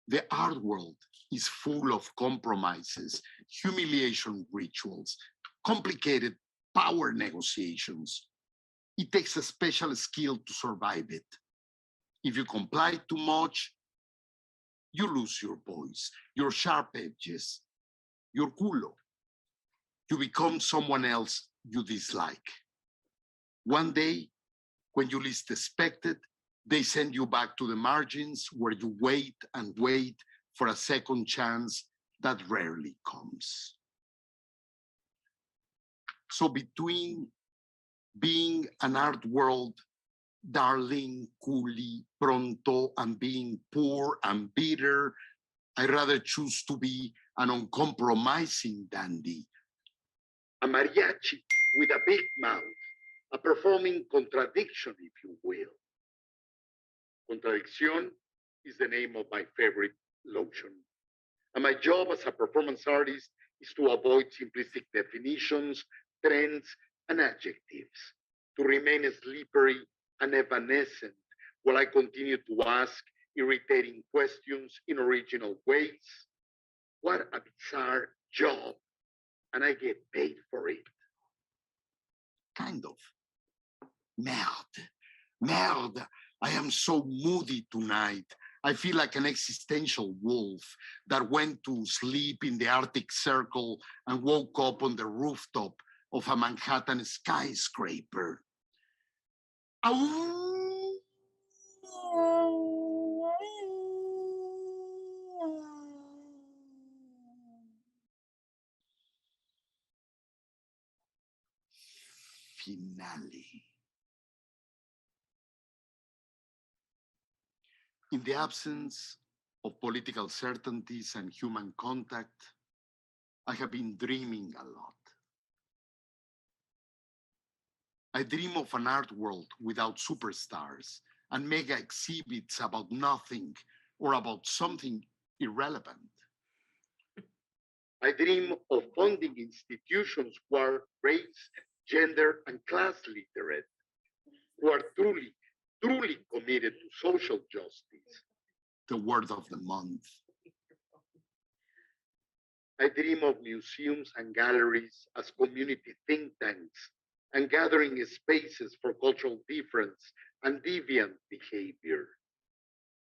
The art world is full of compromises, humiliation rituals, complicated power negotiations. It takes a special skill to survive it. If you comply too much, you lose your voice, your sharp edges, your culo. You become someone else you dislike. One day, when you least expect it, they send you back to the margins where you wait and wait for a second chance that rarely comes. So between being an art world darling, coolie, pronto, and being poor and bitter, I rather choose to be an uncompromising dandy. A mariachi with a big mouth, a performing contradiction, if you will. Contradiction is the name of my favorite lotion. And my job as a performance artist is to avoid simplistic definitions, trends, and adjectives, to remain slippery and evanescent while I continue to ask irritating questions in original ways. What a bizarre job, and I get paid for it. Kind of. Merde, I am so moody tonight. I feel like an existential wolf that went to sleep in the Arctic Circle and woke up on the rooftop of a Manhattan skyscraper. Ow! Finale. In the absence of political certainties and human contact, I have been dreaming a lot. I dream of an art world without superstars and mega exhibits about nothing or about something irrelevant. I dream of funding institutions who are race, gender, and class literate, who are truly committed to social justice. The word of the month. I dream of museums and galleries as community think tanks and gathering spaces for cultural difference and deviant behavior.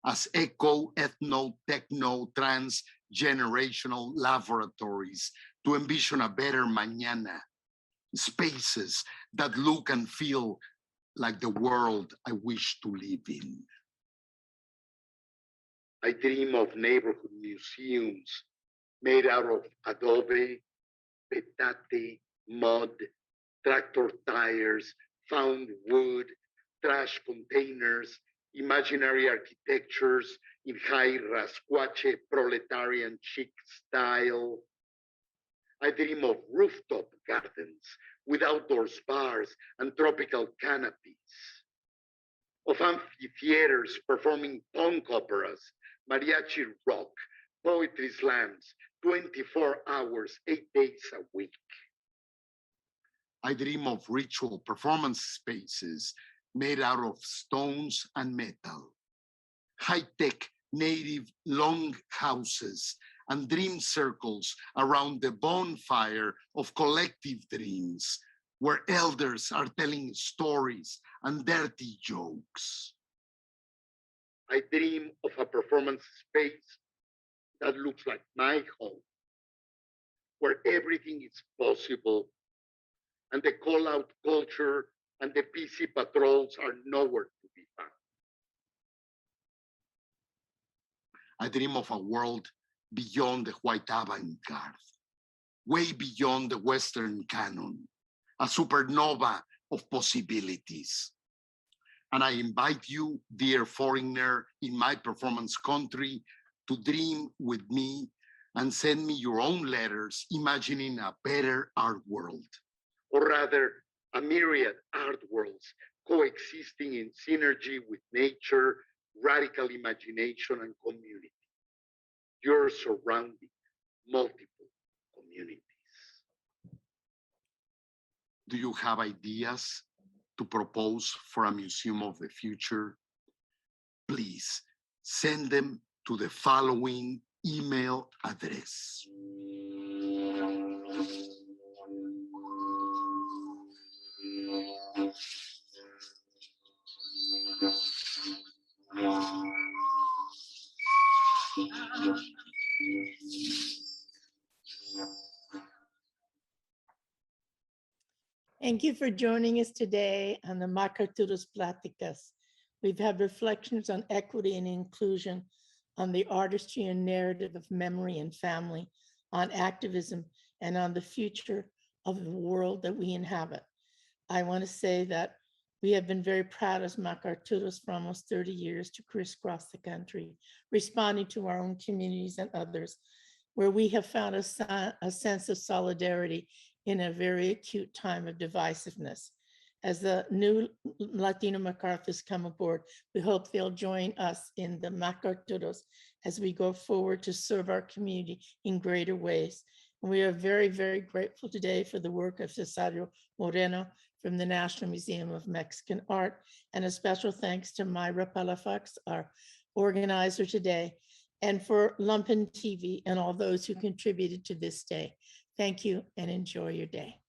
As eco, ethno, techno, trans, generational laboratories to envision a better mañana, spaces that look and feel like the world I wish to live in. I dream of neighborhood museums made out of adobe, petate, mud, tractor tires, found wood, trash containers, imaginary architectures in high rascuache proletarian chic style. I dream of rooftop gardens with outdoors bars and tropical canopies, of amphitheaters performing punk operas, mariachi rock, poetry slams, 24 hours, 8 days a week. I dream of ritual performance spaces made out of stones and metal, high-tech native long houses, and dream circles around the bonfire of collective dreams, where elders are telling stories and dirty jokes. I dream of a performance space that looks like my home, where everything is possible and the call-out culture and the PC patrols are nowhere to be found. I dream of a world beyond the white avant-garde, way beyond the Western canon, a supernova of possibilities. And I invite you, dear foreigner in my performance country, to dream with me and send me your own letters imagining a better art world. Or rather, a myriad art worlds coexisting in synergy with nature, radical imagination, and community. You're surrounding multiple communities. Do you have ideas to propose for a museum of the future? Please send them to the following email address. Thank you for joining us today on the MacArturos Pláticas. We've had reflections on equity and inclusion, on the artistry and narrative of memory and family, on activism, and on the future of the world that we inhabit. I want to say that we have been very proud as MacArturos for almost 30 years to crisscross the country, responding to our own communities and others, where we have found a sense of solidarity in a very acute time of divisiveness. As the new Latino MacArthurs come aboard, we hope they'll join us in the MacArturos as we go forward to serve our community in greater ways. And we are very, very grateful today for the work of Cesario Moreno from the National Museum of Mexican Art, and a special thanks to Myra Palafox, our organizer today, and for Lumpen TV and all those who contributed to this day. Thank you and enjoy your day.